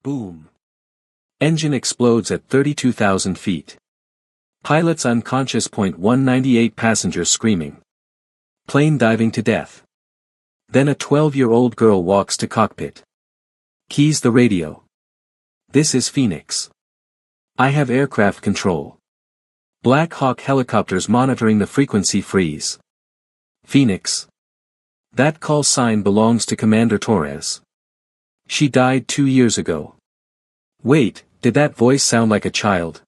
Boom. Engine explodes at 32,000 feet. Pilots unconscious. 198 passengers screaming. Plane diving to death. Then a 12-year-old girl walks to cockpit. Keys the radio. This is Phoenix. I have aircraft control. Black Hawk helicopters monitoring the frequency freeze. Phoenix. That call sign belongs to Commander Torres. She died 2 years ago. Wait, did that voice sound like a child?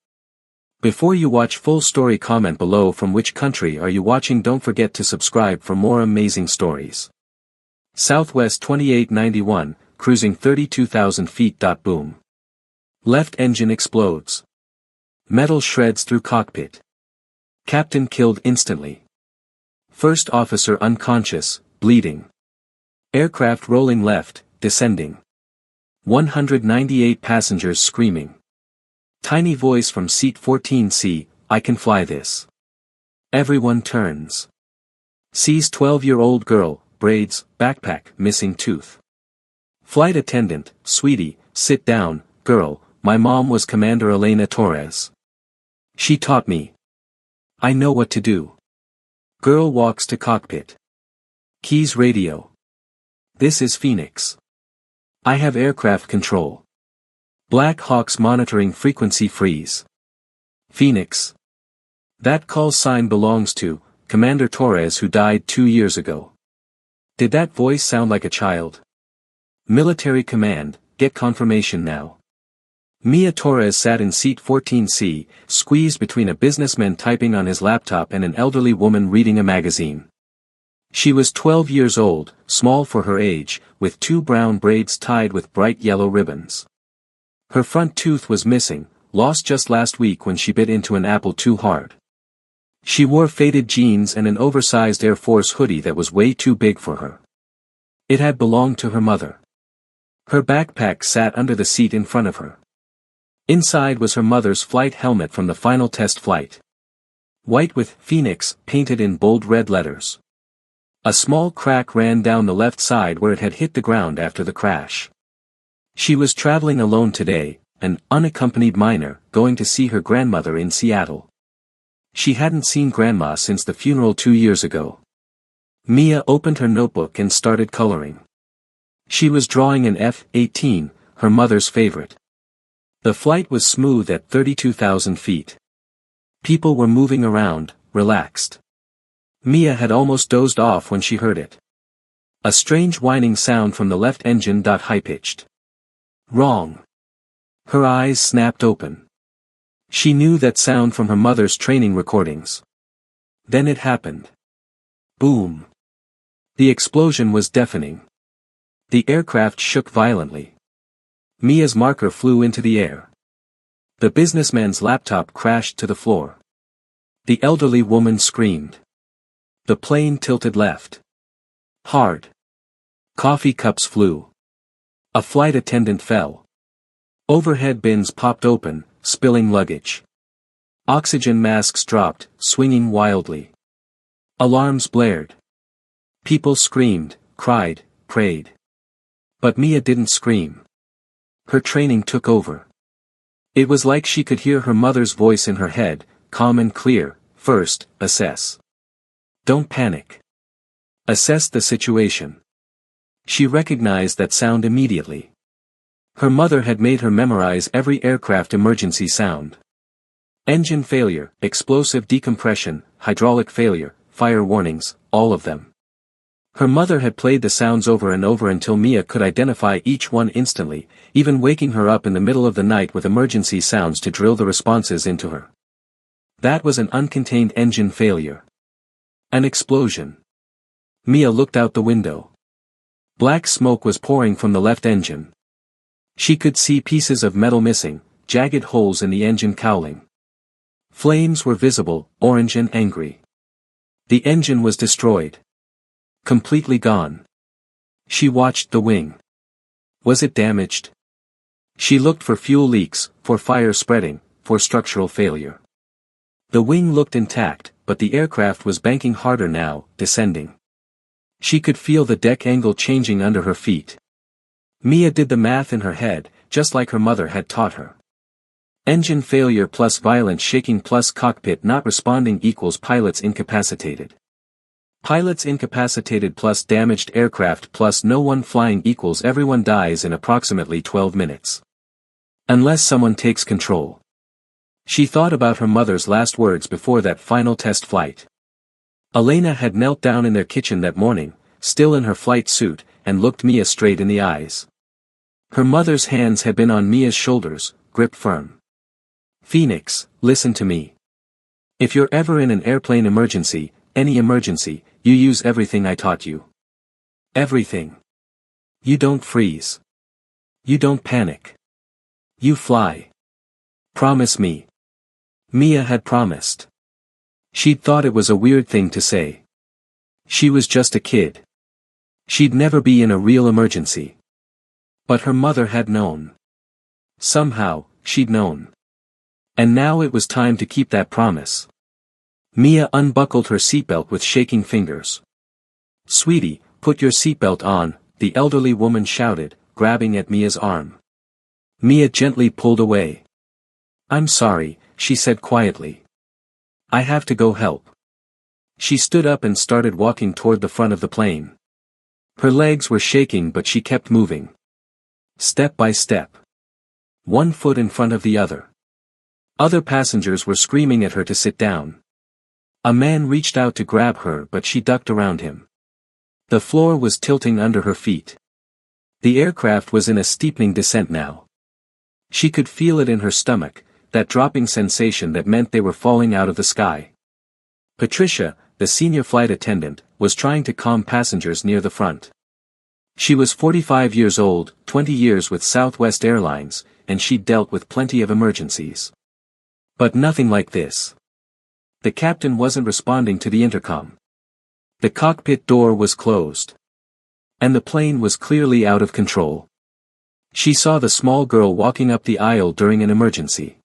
Before you watch full story, comment below from which country are you watching. Don't forget to subscribe for more amazing stories. Southwest 2891, cruising 32,000 feet. Boom. Left engine explodes. Metal shreds through cockpit. Captain killed instantly. First officer unconscious, bleeding. Aircraft rolling left, descending. 198 passengers screaming. Tiny voice from seat 14C, I can fly this. Everyone turns. Sees 12-year-old girl, braids, backpack, missing tooth. Flight attendant, sweetie, sit down, girl, my mom was Commander Elena Torres. She taught me. I know what to do. Girl walks to cockpit. Keys radio. This is Phoenix. I have aircraft control. Black Hawks monitoring frequency freeze. Phoenix. That call sign belongs to Commander Torres, who died 2 years ago. Did that voice sound like a child? Military command, get confirmation now. Mia Torres sat in seat 14C, squeezed between a businessman typing on his laptop and an elderly woman reading a magazine. She was 12 years old, small for her age, with 2 brown braids tied with bright yellow ribbons. Her front tooth was missing, lost just last week when she bit into an apple too hard. She wore faded jeans and an oversized Air Force hoodie that was way too big for her. It had belonged to her mother. Her backpack sat under the seat in front of her. Inside was her mother's flight helmet from the final test flight. White with Phoenix painted in bold red letters. A small crack ran down the left side where it had hit the ground after the crash. She was traveling alone today, an unaccompanied minor, going to see her grandmother in Seattle. She hadn't seen Grandma since the funeral 2 years ago. Mia opened her notebook and started coloring. She was drawing an F-18, her mother's favorite. The flight was smooth at 32,000 feet. People were moving around, relaxed. Mia had almost dozed off when she heard it. A strange whining sound from the left engine. High-pitched. Wrong. Her eyes snapped open. She knew that sound from her mother's training recordings. Then it happened. Boom. The explosion was deafening. The aircraft shook violently. Mia's marker flew into the air. The businessman's laptop crashed to the floor. The elderly woman screamed. The plane tilted left. Hard. Coffee cups flew. A flight attendant fell. Overhead bins popped open, spilling luggage. Oxygen masks dropped, swinging wildly. Alarms blared. People screamed, cried, prayed. But Mia didn't scream. Her training took over. It was like she could hear her mother's voice in her head, calm and clear. First, assess. Don't panic. Assess the situation. She recognized that sound immediately. Her mother had made her memorize every aircraft emergency sound. Engine failure, explosive decompression, hydraulic failure, fire warnings, all of them. Her mother had played the sounds over and over until Mia could identify each one instantly, even waking her up in the middle of the night with emergency sounds to drill the responses into her. That was an uncontained engine failure. An explosion. Mia looked out the window. Black smoke was pouring from the left engine. She could see pieces of metal missing, jagged holes in the engine cowling. Flames were visible, orange and angry. The engine was destroyed. Completely gone. She watched the wing. Was it damaged? She looked for fuel leaks, for fire spreading, for structural failure. The wing looked intact, but the aircraft was banking harder now, descending. She could feel the deck angle changing under her feet. Mia did the math in her head, just like her mother had taught her. Engine failure plus violent shaking plus cockpit not responding equals pilots incapacitated. Pilots incapacitated plus damaged aircraft plus no one flying equals everyone dies in approximately 12 minutes. Unless someone takes control. She thought about her mother's last words before that final test flight. Elena had knelt down in their kitchen that morning, still in her flight suit, and looked Mia straight in the eyes. Her mother's hands had been on Mia's shoulders, gripped firm. "Phoenix, listen to me. If you're ever in an airplane emergency, any emergency, you use everything I taught you. Everything. You don't freeze. You don't panic. You fly. Promise me." Mia had promised. She'd thought it was a weird thing to say. She was just a kid. She'd never be in a real emergency. But her mother had known. Somehow, she'd known. And now it was time to keep that promise. Mia unbuckled her seatbelt with shaking fingers. "Sweetie, put your seatbelt on," the elderly woman shouted, grabbing at Mia's arm. Mia gently pulled away. "I'm sorry," she said quietly. "I have to go help." She stood up and started walking toward the front of the plane. Her legs were shaking but she kept moving. Step by step. One foot in front of the other. Other passengers were screaming at her to sit down. A man reached out to grab her but she ducked around him. The floor was tilting under her feet. The aircraft was in a steepening descent now. She could feel it in her stomach, that dropping sensation that meant they were falling out of the sky. Patricia, the senior flight attendant, was trying to calm passengers near the front. She was 45 years old, 20 years with Southwest Airlines, and she'd dealt with plenty of emergencies. But nothing like this. The captain wasn't responding to the intercom. The cockpit door was closed. And the plane was clearly out of control. She saw the small girl walking up the aisle during an emergency.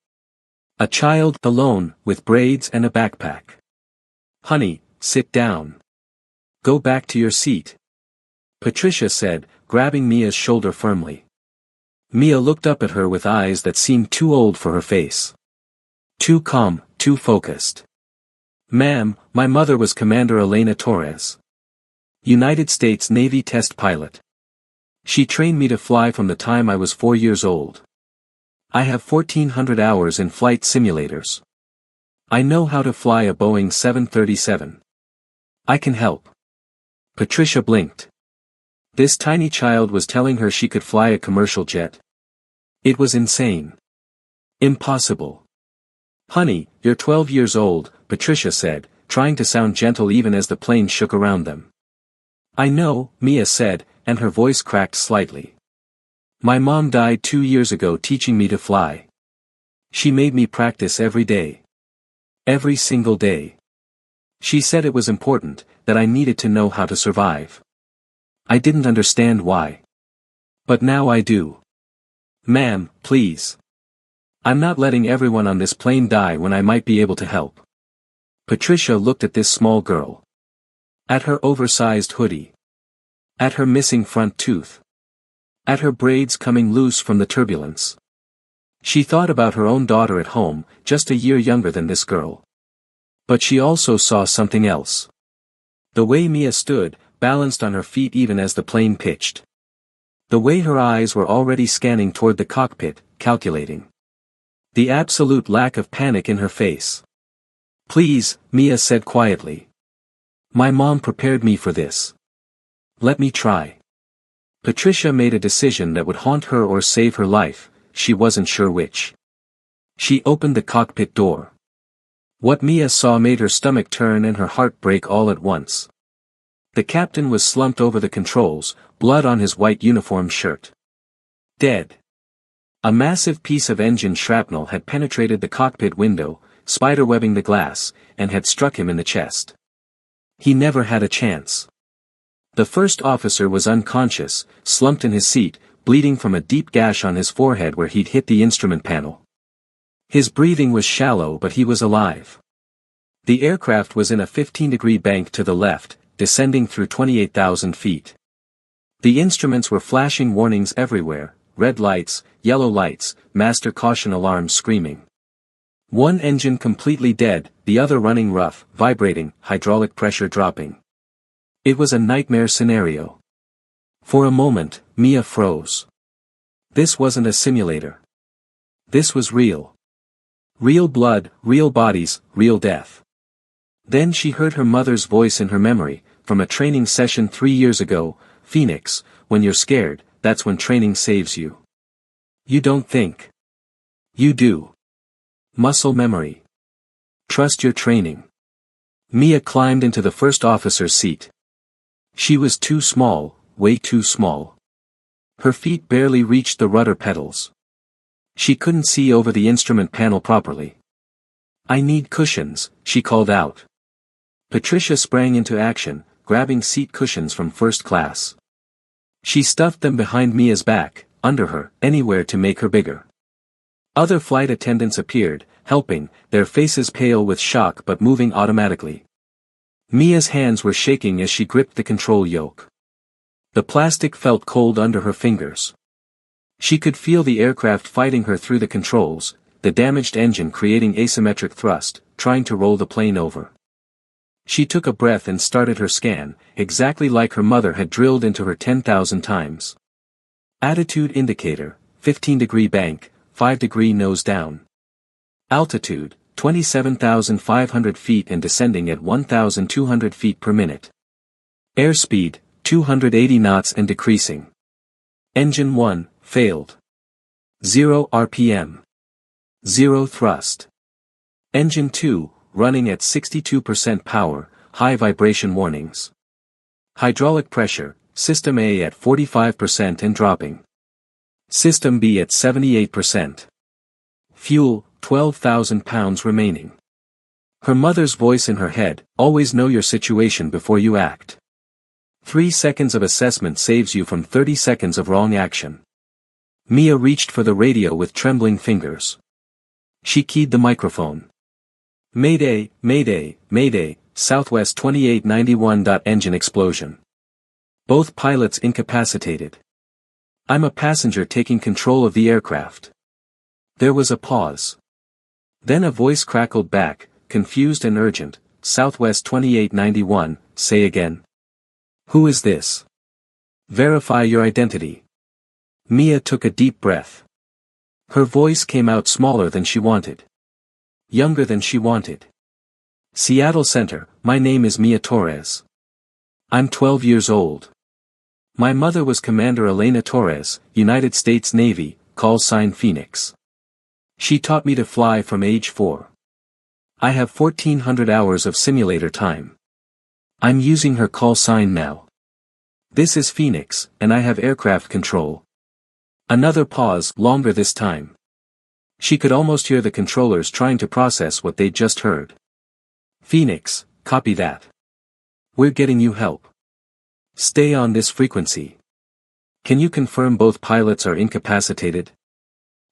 A child, alone, with braids and a backpack. "Honey, sit down. Go back to your seat," Patricia said, grabbing Mia's shoulder firmly. Mia looked up at her with eyes that seemed too old for her face. Too calm, too focused. "Ma'am, my mother was Commander Elena Torres. United States Navy test pilot. She trained me to fly from the time I was 4 years old. I have 1,400 hours in flight simulators. I know how to fly a Boeing 737. I can help." Patricia blinked. This tiny child was telling her she could fly a commercial jet. It was insane. Impossible. "Honey, you're 12 years old," Patricia said, trying to sound gentle even as the plane shook around them. "I know," Mia said, and her voice cracked slightly. "My mom died 2 years ago teaching me to fly. She made me practice every day. Every single day. She said it was important, that I needed to know how to survive. I didn't understand why. But now I do. Ma'am, please. I'm not letting everyone on this plane die when I might be able to help." Patricia looked at this small girl. At her oversized hoodie. At her missing front tooth. At her braids coming loose from the turbulence. She thought about her own daughter at home, just a year younger than this girl. But she also saw something else. The way Mia stood, balanced on her feet even as the plane pitched. The way her eyes were already scanning toward the cockpit, calculating. The absolute lack of panic in her face. "Please," Mia said quietly. "My mom prepared me for this. Let me try." Patricia made a decision that would haunt her or save her life, she wasn't sure which. She opened the cockpit door. What Mia saw made her stomach turn and her heart break all at once. The captain was slumped over the controls, blood on his white uniform shirt. Dead. A massive piece of engine shrapnel had penetrated the cockpit window, spiderwebbing the glass, and had struck him in the chest. He never had a chance. The first officer was unconscious, slumped in his seat, bleeding from a deep gash on his forehead where he'd hit the instrument panel. His breathing was shallow but he was alive. The aircraft was in a 15-degree bank to the left, descending through 28,000 feet. The instruments were flashing warnings everywhere, red lights, yellow lights, master caution alarms screaming. One engine completely dead, the other running rough, vibrating, hydraulic pressure dropping. It was a nightmare scenario. For a moment, Mia froze. This wasn't a simulator. This was real. Real blood, real bodies, real death. Then she heard her mother's voice in her memory, from a training session 3 years ago, "Phoenix, when you're scared, that's when training saves you. You don't think. You do. Muscle memory. Trust your training." Mia climbed into the first officer's seat. She was too small, way too small. Her feet barely reached the rudder pedals. She couldn't see over the instrument panel properly. "I need cushions," she called out. Patricia sprang into action, grabbing seat cushions from first class. She stuffed them behind Mia's back, under her, anywhere to make her bigger. Other flight attendants appeared, helping, their faces pale with shock but moving automatically. Mia's hands were shaking as she gripped the control yoke. The plastic felt cold under her fingers. She could feel the aircraft fighting her through the controls, the damaged engine creating asymmetric thrust, trying to roll the plane over. She took a breath and started her scan, exactly like her mother had drilled into her 10,000 times. Attitude indicator, 15-degree bank, 5-degree nose down. Altitude, 27,500 feet and descending at 1,200 feet per minute. Airspeed, 280 knots and decreasing. Engine 1, failed. 0 RPM. 0 thrust. Engine 2, running at 62% power, high vibration warnings. Hydraulic pressure, System A at 45% and dropping. System B at 78%. Fuel, 12,000 pounds remaining. Her mother's voice in her head, "Always know your situation before you act. 3 seconds of assessment saves you from 30 seconds of wrong action." Mia reached for the radio with trembling fingers. She keyed the microphone. "Mayday, Mayday, Mayday, Southwest 2891. Engine explosion. Both pilots incapacitated. I'm a passenger taking control of the aircraft." There was a pause. Then a voice crackled back, confused and urgent, "Southwest 2891, say again. Who is this? Verify your identity." Mia took a deep breath. Her voice came out smaller than she wanted. Younger than she wanted. "Seattle Center, my name is Mia Torres. I'm 12 years old. My mother was Commander Elena Torres, United States Navy, call sign Phoenix. She taught me to fly from age 4. I have 1,400 hours of simulator time. I'm using her call sign now. This is Phoenix, and I have aircraft control." Another pause, longer this time. She could almost hear the controllers trying to process what they'd just heard. "Phoenix, copy that. We're getting you help. Stay on this frequency. Can you confirm both pilots are incapacitated?"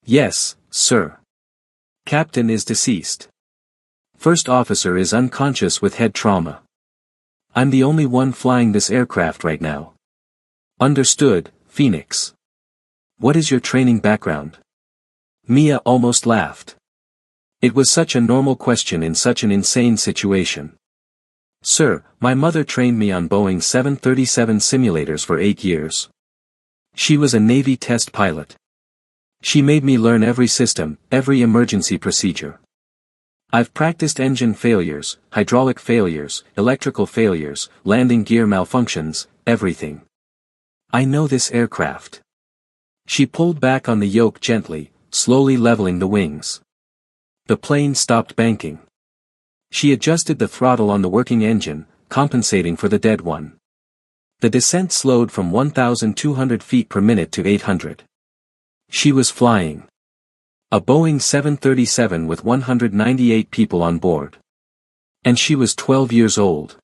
"Yes, sir. Captain is deceased. First officer is unconscious with head trauma. I'm the only one flying this aircraft right now." "Understood, Phoenix. What is your training background?" Mia almost laughed. It was such a normal question in such an insane situation. "Sir, my mother trained me on Boeing 737 simulators for 8 years. She was a Navy test pilot. She made me learn every system, every emergency procedure. I've practiced engine failures, hydraulic failures, electrical failures, landing gear malfunctions, everything. I know this aircraft." She pulled back on the yoke gently, slowly leveling the wings. The plane stopped banking. She adjusted the throttle on the working engine, compensating for the dead one. The descent slowed from 1,200 feet per minute to 800. She was flying a Boeing 737 with 198 people on board. And she was 12 years old.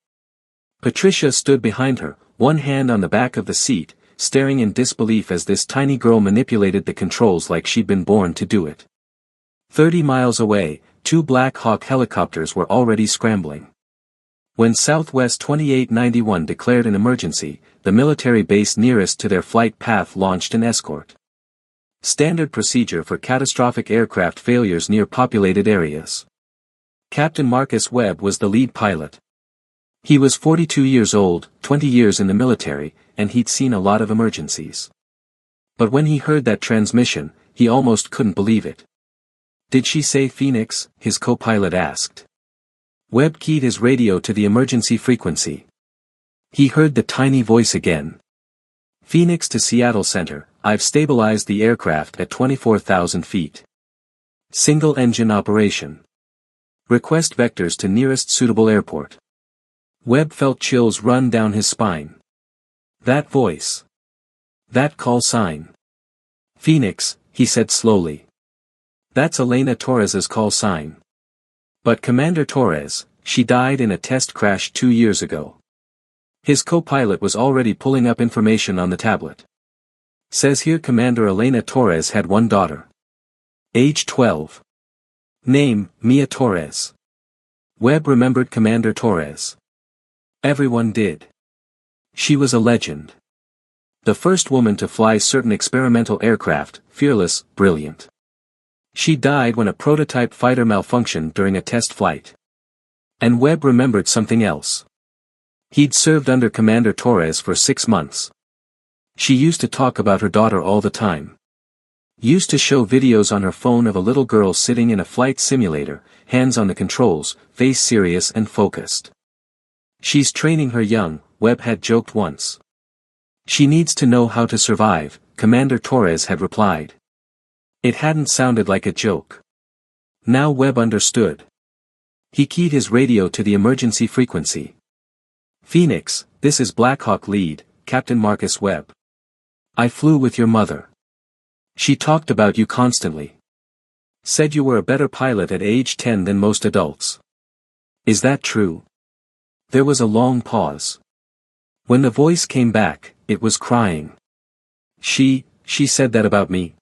Patricia stood behind her, one hand on the back of the seat, staring in disbelief as this tiny girl manipulated the controls like she'd been born to do it. 30 miles away, 2 Black Hawk helicopters were already scrambling. When Southwest 2891 declared an emergency, the military base nearest to their flight path launched an escort. Standard procedure for catastrophic aircraft failures near populated areas. Captain Marcus Webb was the lead pilot. He was 42 years old, 20 years in the military, and he'd seen a lot of emergencies. But when he heard that transmission, he almost couldn't believe it. "Did she say Phoenix?" his co-pilot asked. Webb keyed his radio to the emergency frequency. He heard the tiny voice again. "Phoenix to Seattle Center, I've stabilized the aircraft at 24,000 feet. Single engine operation. Request vectors to nearest suitable airport." Webb felt chills run down his spine. That voice. That call sign. "Phoenix," he said slowly. "That's Elena Torres's call sign. But Commander Torres, she died in a test crash 2 years ago." His co-pilot was already pulling up information on the tablet. "Says here Commander Elena Torres had one daughter. Age 12. Name, Mia Torres." Webb remembered Commander Torres. Everyone did. She was a legend. The first woman to fly certain experimental aircraft, fearless, brilliant. She died when a prototype fighter malfunctioned during a test flight. And Webb remembered something else. He'd served under Commander Torres for 6 months. She used to talk about her daughter all the time. Used to show videos on her phone of a little girl sitting in a flight simulator, hands on the controls, face serious and focused. "She's training her young," Webb had joked once. "She needs to know how to survive," Commander Torres had replied. It hadn't sounded like a joke. Now Webb understood. He keyed his radio to the emergency frequency. "Phoenix, this is Blackhawk lead, Captain Marcus Webb. I flew with your mother. She talked about you constantly. Said you were a better pilot at age 10 than most adults. Is that true?" There was a long pause. When the voice came back, it was crying. She said that about me."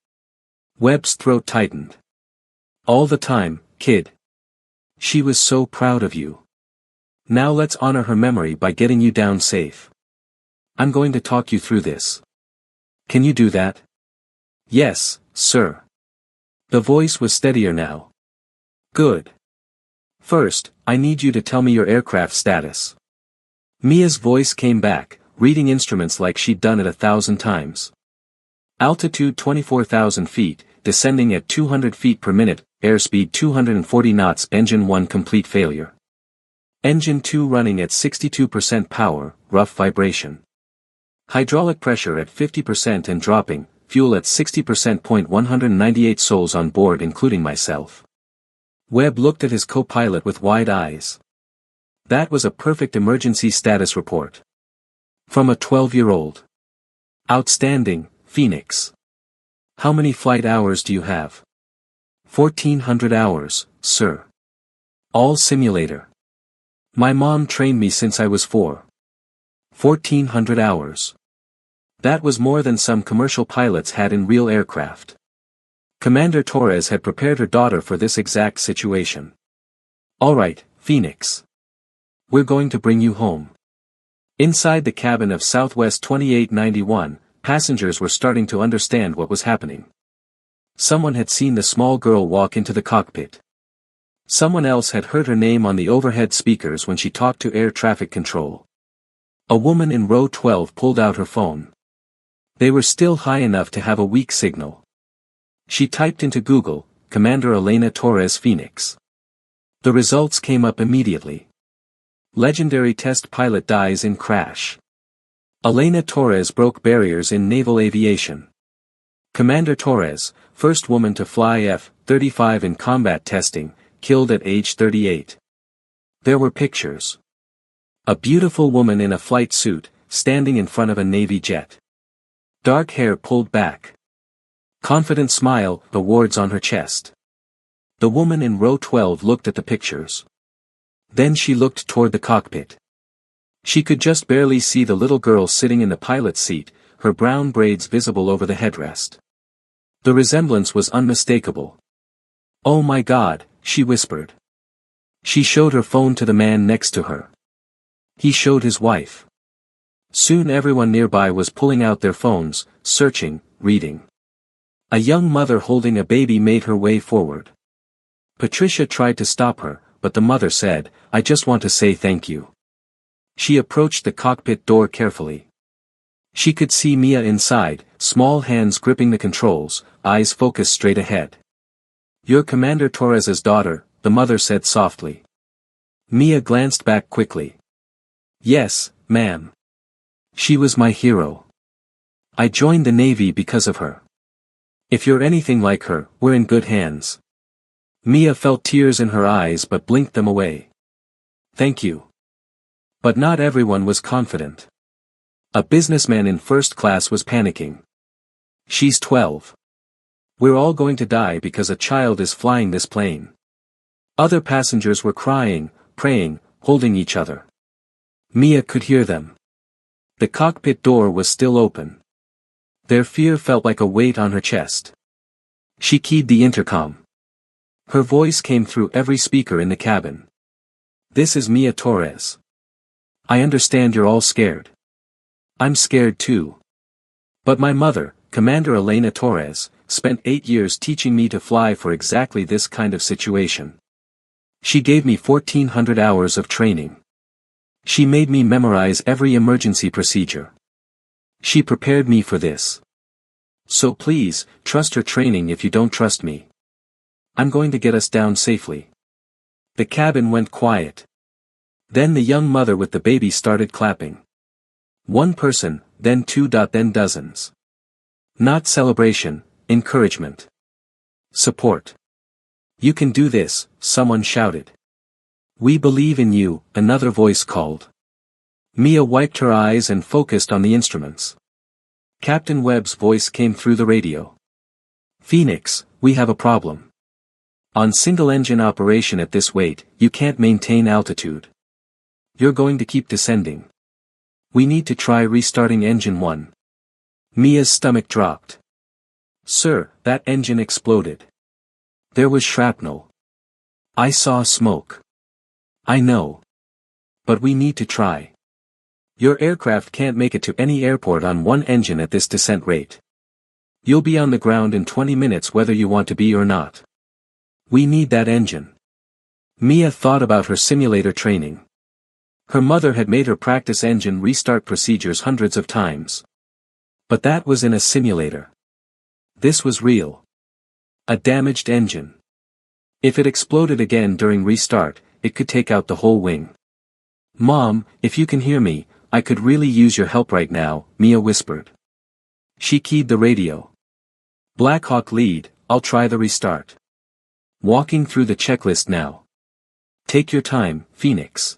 Webb's throat tightened. "All the time, kid. She was so proud of you. Now let's honor her memory by getting you down safe. I'm going to talk you through this. Can you do that?" "Yes, sir." The voice was steadier now. "Good. First, I need you to tell me your aircraft status." Mia's voice came back, reading instruments like she'd done it 1,000 times. "Altitude 24,000 feet, descending at 200 feet per minute, airspeed 240 knots, engine 1 complete failure. Engine 2 running at 62% power, rough vibration. Hydraulic pressure at 50% and dropping, fuel at 60%. 198 souls on board including myself." Webb looked at his co-pilot with wide eyes. That was a perfect emergency status report. From a 12-year-old. "Outstanding, Phoenix. How many flight hours do you have?" 1,400 hours, sir. All simulator. My mom trained me since I was 4. 1,400 hours. That was more than some commercial pilots had in real aircraft. Commander Torres had prepared her daughter for this exact situation. "All right, Phoenix. We're going to bring you home." Inside the cabin of Southwest 2891, passengers were starting to understand what was happening. Someone had seen the small girl walk into the cockpit. Someone else had heard her name on the overhead speakers when she talked to air traffic control. A woman in row 12 pulled out her phone. They were still high enough to have a weak signal. She typed into Google, "Commander Elena Torres Phoenix." The results came up immediately. Legendary test pilot dies in crash. Elena Torres broke barriers in naval aviation. Commander Torres, first woman to fly F-35 in combat testing, killed at age 38. There were pictures. A beautiful woman in a flight suit, standing in front of a Navy jet. Dark hair pulled back. Confident smile, awards on her chest. The woman in row 12 looked at the pictures. Then she looked toward the cockpit. She could just barely see the little girl sitting in the pilot's seat, her brown braids visible over the headrest. The resemblance was unmistakable. "Oh my God," she whispered. She showed her phone to the man next to her. He showed his wife. Soon everyone nearby was pulling out their phones, searching, reading. A young mother holding a baby made her way forward. Patricia tried to stop her, but the mother said, "I just want to say thank you." She approached the cockpit door carefully. She could see Mia inside, small hands gripping the controls, eyes focused straight ahead. "You're Commander Torres's daughter," the mother said softly. Mia glanced back quickly. "Yes, ma'am. She was my hero. I joined the Navy because of her. If you're anything like her, we're in good hands." Mia felt tears in her eyes but blinked them away. "Thank you." But not everyone was confident. A businessman in first class was panicking. "She's 12. We're all going to die because a child is flying this plane." Other passengers were crying, praying, holding each other. Mia could hear them. The cockpit door was still open. Their fear felt like a weight on her chest. She keyed the intercom. Her voice came through every speaker in the cabin. "This is Mia Torres. I understand you're all scared. I'm scared too. But my mother, Commander Elena Torres, spent 8 years teaching me to fly for exactly this kind of situation. She gave me 1,400 hours of training. She made me memorize every emergency procedure. She prepared me for this. So please, trust her training if you don't trust me. I'm going to get us down safely." The cabin went quiet. Then the young mother with the baby started clapping. One person, then two, then dozens. Not celebration, encouragement. Support. "You can do this," someone shouted. "We believe in you," another voice called. Mia wiped her eyes and focused on the instruments. Captain Webb's voice came through the radio. "Phoenix, we have a problem. On single-engine operation at this weight, you can't maintain altitude. You're going to keep descending. We need to try restarting engine 1. Mia's stomach dropped. "Sir, that engine exploded. There was shrapnel. I saw smoke." "I know. But we need to try. Your aircraft can't make it to any airport on one engine at this descent rate. You'll be on the ground in 20 minutes whether you want to be or not. We need that engine." Mia thought about her simulator training. Her mother had made her practice engine restart procedures hundreds of times. But that was in a simulator. This was real. A damaged engine. If it exploded again during restart, it could take out the whole wing. "Mom, if you can hear me, I could really use your help right now," Mia whispered. She keyed the radio. "Black Hawk lead, I'll try the restart. Walking through the checklist now. Take your time, Phoenix.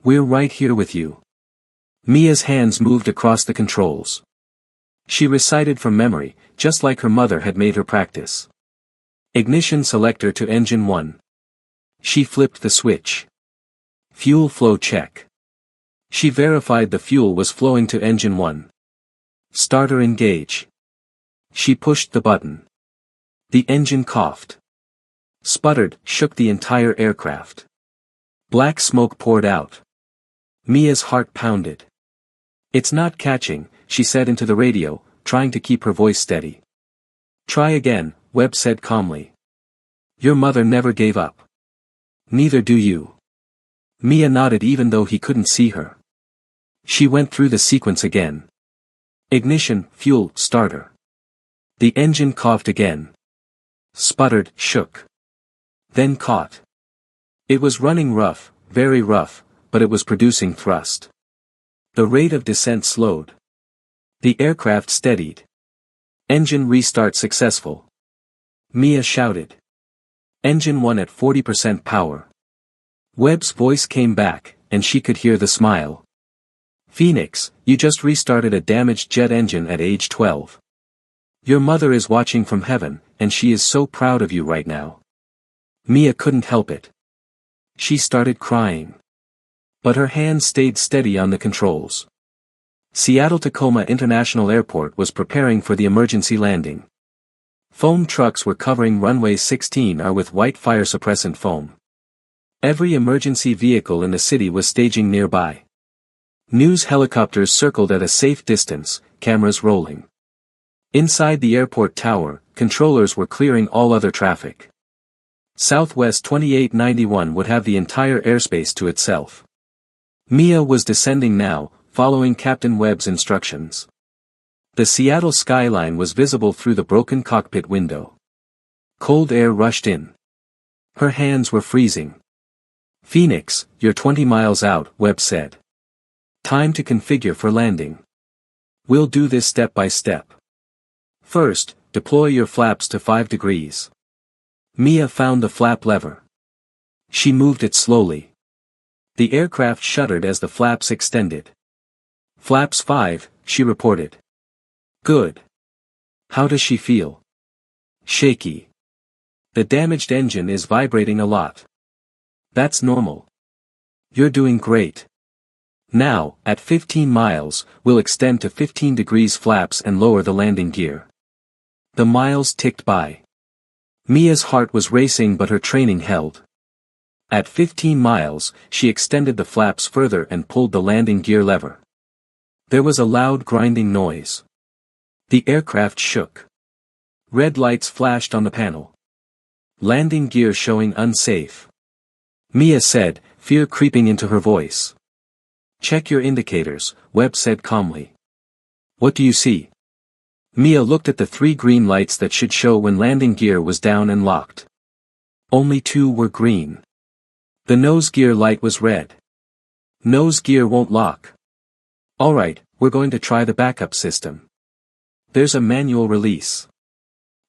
We're right here with you." Mia's hands moved across the controls. She recited from memory, just like her mother had made her practice. Ignition selector to engine 1. She flipped the switch. Fuel flow check. She verified the fuel was flowing to engine 1. Starter engage. She pushed the button. The engine coughed. Sputtered, shook the entire aircraft. Black smoke poured out. Mia's heart pounded. "It's not catching," she said into the radio, trying to keep her voice steady. "Try again," Webb said calmly. "Your mother never gave up. Neither do you." Mia nodded even though he couldn't see her. She went through the sequence again. Ignition, fuel, starter. The engine coughed again. Sputtered, shook. Then caught. It was running rough, very rough, but it was producing thrust. The rate of descent slowed. The aircraft steadied. Engine restart successful. Mia shouted. Engine 1 at 40% power. Webb's voice came back, and she could hear the smile. "Phoenix, you just restarted a damaged jet engine at age 12. Your mother is watching from heaven, and she is so proud of you right now." Mia couldn't help it. She started crying. But her hands stayed steady on the controls. Seattle-Tacoma International Airport was preparing for the emergency landing. Foam trucks were covering runway 16R with white fire suppressant foam. Every emergency vehicle in the city was staging nearby. News helicopters circled at a safe distance, cameras rolling. Inside the airport tower, controllers were clearing all other traffic. Southwest 2891 would have the entire airspace to itself. Mia was descending now, following Captain Webb's instructions. The Seattle skyline was visible through the broken cockpit window. Cold air rushed in. Her hands were freezing. "Phoenix, you're 20 miles out," Webb said. "Time to configure for landing. We'll do this step by step. First, deploy your flaps to 5 degrees. Mia found the flap lever. She moved it slowly. The aircraft shuddered as the flaps extended. "Flaps 5, she reported. "Good. How does she feel?" "Shaky. The damaged engine is vibrating a lot." "That's normal. You're doing great. Now, at 15 miles, we'll extend to 15 degrees flaps and lower the landing gear." The miles ticked by. Mia's heart was racing but her training held. At 15 miles, she extended the flaps further and pulled the landing gear lever. There was a loud grinding noise. The aircraft shook. Red lights flashed on the panel. Landing gear showing unsafe. Mia said, fear creeping into her voice. "Check your indicators," Webb said calmly. "What do you see?" Mia looked at the 3 green lights that should show when landing gear was down and locked. Only 2 were green. The nose gear light was red. "Nose gear won't lock." "Alright, we're going to try the backup system. There's a manual release."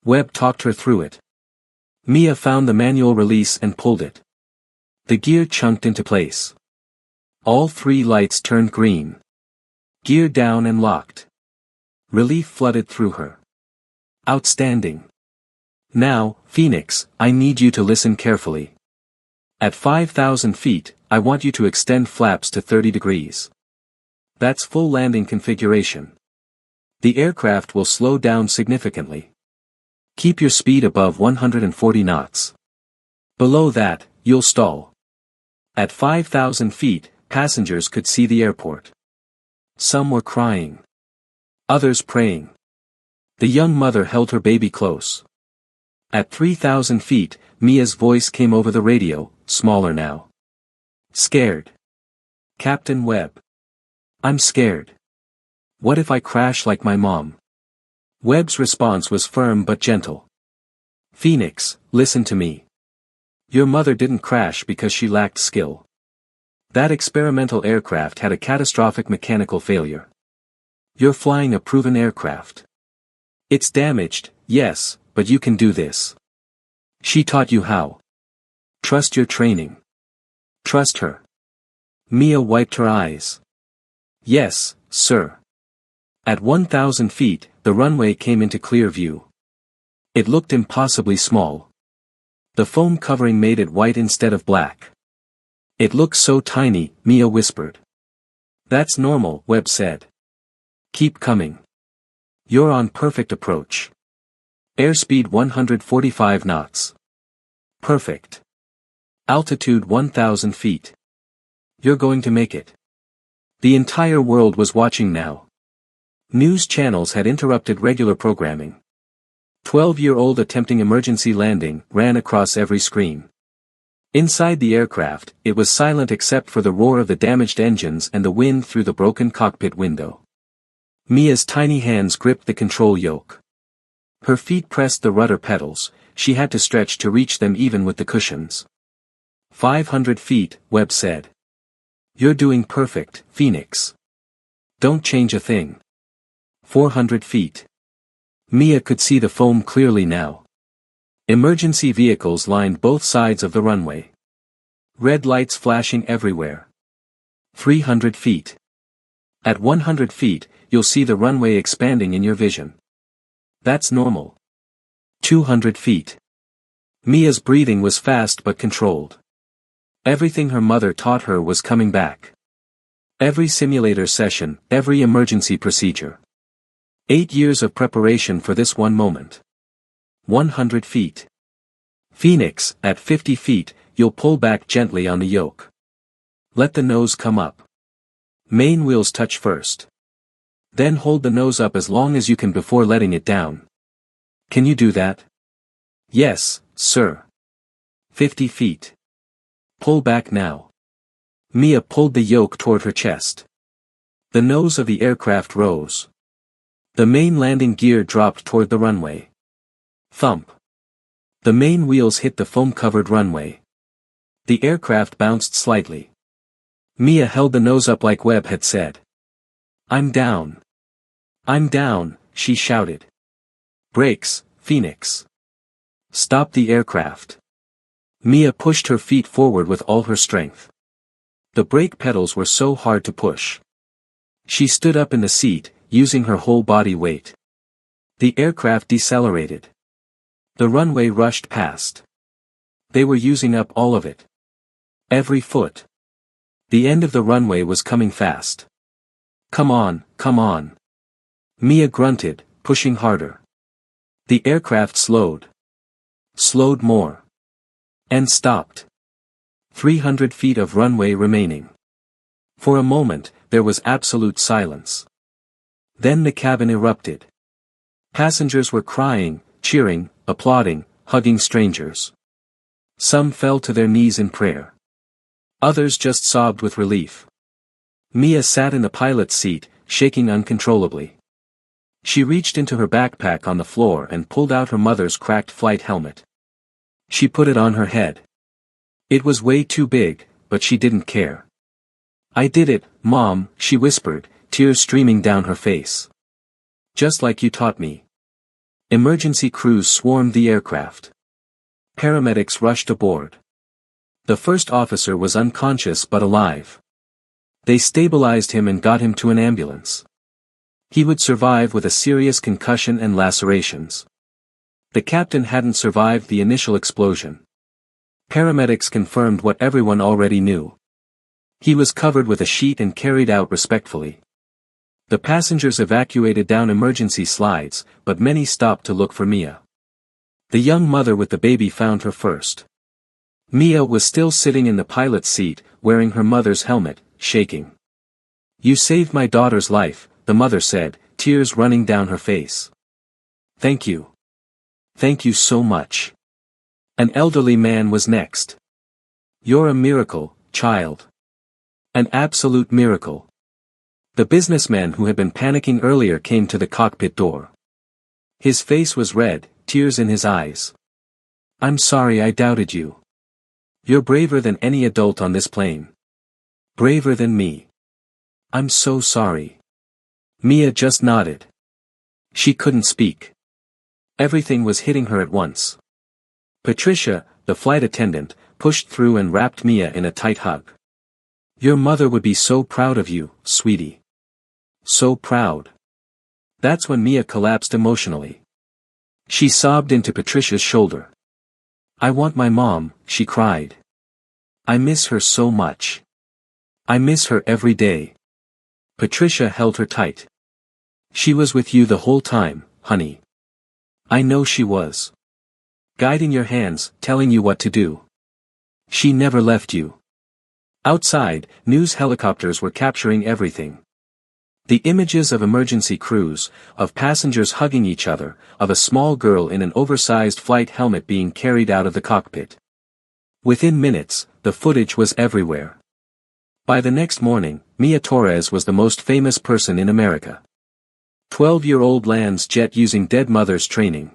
Webb talked her through it. Mia found the manual release and pulled it. The gear chunked into place. All 3 lights turned green. Gear down and locked. Relief flooded through her. "Outstanding. Now, Phoenix, I need you to listen carefully. At 5,000 feet, I want you to extend flaps to 30 degrees. That's full landing configuration. The aircraft will slow down significantly. Keep your speed above 140 knots. Below that, you'll stall." At 5,000 feet, passengers could see the airport. Some were crying. Others praying. The young mother held her baby close. At 3,000 feet, Mia's voice came over the radio, smaller now. "Scared. Captain Webb. I'm scared. What if I crash like my mom?" Webb's response was firm but gentle. "Phoenix, listen to me. Your mother didn't crash because she lacked skill. That experimental aircraft had a catastrophic mechanical failure. You're flying a proven aircraft. It's damaged, yes, but you can do this. She taught you how. Trust your training. Trust her." Mia wiped her eyes. "Yes, sir." At 1,000 feet, the runway came into clear view. It looked impossibly small. The foam covering made it white instead of black. "It looks so tiny," Mia whispered. "That's normal," Webb said. "Keep coming. You're on perfect approach. Airspeed 145 knots. Perfect. Altitude 1,000 feet. You're going to make it." The entire world was watching now. News channels had interrupted regular programming. 12-year-old attempting emergency landing ran across every screen. Inside the aircraft, it was silent except for the roar of the damaged engines and the wind through the broken cockpit window. Mia's tiny hands gripped the control yoke. Her feet pressed the rudder pedals, she had to stretch to reach them even with the cushions. 500 feet, Webb said. "You're doing perfect, Phoenix. Don't change a thing." 400 feet. Mia could see the foam clearly now. Emergency vehicles lined both sides of the runway. Red lights flashing everywhere. 300 feet. At 100 feet, you'll see the runway expanding in your vision. That's normal. 200 feet. Mia's breathing was fast but controlled. Everything her mother taught her was coming back. Every simulator session, every emergency procedure. 8 years of preparation for this one moment. 100 feet. Phoenix, at 50 feet, you'll pull back gently on the yoke. Let the nose come up. Main wheels touch first. Then hold the nose up as long as you can before letting it down. Can you do that? Yes, sir. 50 feet. Pull back now. Mia pulled the yoke toward her chest. The nose of the aircraft rose. The main landing gear dropped toward the runway. Thump. The main wheels hit the foam-covered runway. The aircraft bounced slightly. Mia held the nose up like Webb had said. I'm down. I'm down, she shouted. Brakes, Phoenix. Stop the aircraft. Mia pushed her feet forward with all her strength. The brake pedals were so hard to push. She stood up in the seat, using her whole body weight. The aircraft decelerated. The runway rushed past. They were using up all of it. Every foot. The end of the runway was coming fast. Come on, come on. Mia grunted, pushing harder. The aircraft slowed. Slowed more. And stopped. 300 feet of runway remaining. For a moment, there was absolute silence. Then the cabin erupted. Passengers were crying, cheering, applauding, hugging strangers. Some fell to their knees in prayer. Others just sobbed with relief. Mia sat in the pilot's seat, shaking uncontrollably. She reached into her backpack on the floor and pulled out her mother's cracked flight helmet. She put it on her head. It was way too big, but she didn't care. I did it, Mom, she whispered, tears streaming down her face. Just like you taught me. Emergency crews swarmed the aircraft. Paramedics rushed aboard. The first officer was unconscious but alive. They stabilized him and got him to an ambulance. He would survive with a serious concussion and lacerations. The captain hadn't survived the initial explosion. Paramedics confirmed what everyone already knew. He was covered with a sheet and carried out respectfully. The passengers evacuated down emergency slides, but many stopped to look for Mia. The young mother with the baby found her first. Mia was still sitting in the pilot's seat, wearing her mother's helmet, shaking. You saved my daughter's life, the mother said, tears running down her face. Thank you. Thank you so much. An elderly man was next. You're a miracle, child. An absolute miracle. The businessman who had been panicking earlier came to the cockpit door. His face was red, tears in his eyes. I'm sorry I doubted you. You're braver than any adult on this plane. Braver than me. I'm so sorry. Mia just nodded. She couldn't speak. Everything was hitting her at once. Patricia, the flight attendant, pushed through and wrapped Mia in a tight hug. Your mother would be so proud of you, sweetie. So proud. That's when Mia collapsed emotionally. She sobbed into Patricia's shoulder. I want my mom, she cried. I miss her so much. I miss her every day. Patricia held her tight. She was with you the whole time, honey. I know she was. Guiding your hands, telling you what to do. She never left you. Outside, news helicopters were capturing everything. The images of emergency crews, of passengers hugging each other, of a small girl in an oversized flight helmet being carried out of the cockpit. Within minutes, the footage was everywhere. By the next morning, Mia Torres was the most famous person in America. 12-year-old lands jet using dead mother's training.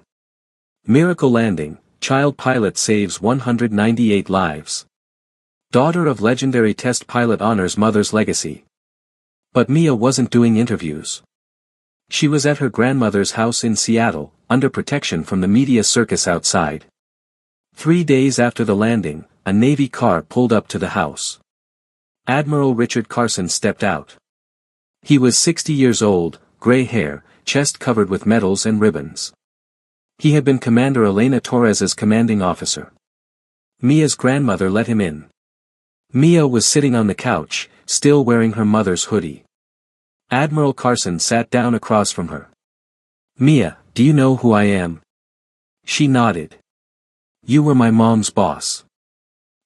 Miracle landing, child pilot saves 198 lives. Daughter of legendary test pilot honors mother's legacy. But Mia wasn't doing interviews. She was at her grandmother's house in Seattle, under protection from the media circus outside. 3 days after the landing, a Navy car pulled up to the house. Admiral Richard Carson stepped out. He was 60 years old, gray hair, chest covered with medals and ribbons. He had been Commander Elena Torres's commanding officer. Mia's grandmother let him in. Mia was sitting on the couch, still wearing her mother's hoodie. Admiral Carson sat down across from her. Mia, do you know who I am? She nodded. You were my mom's boss.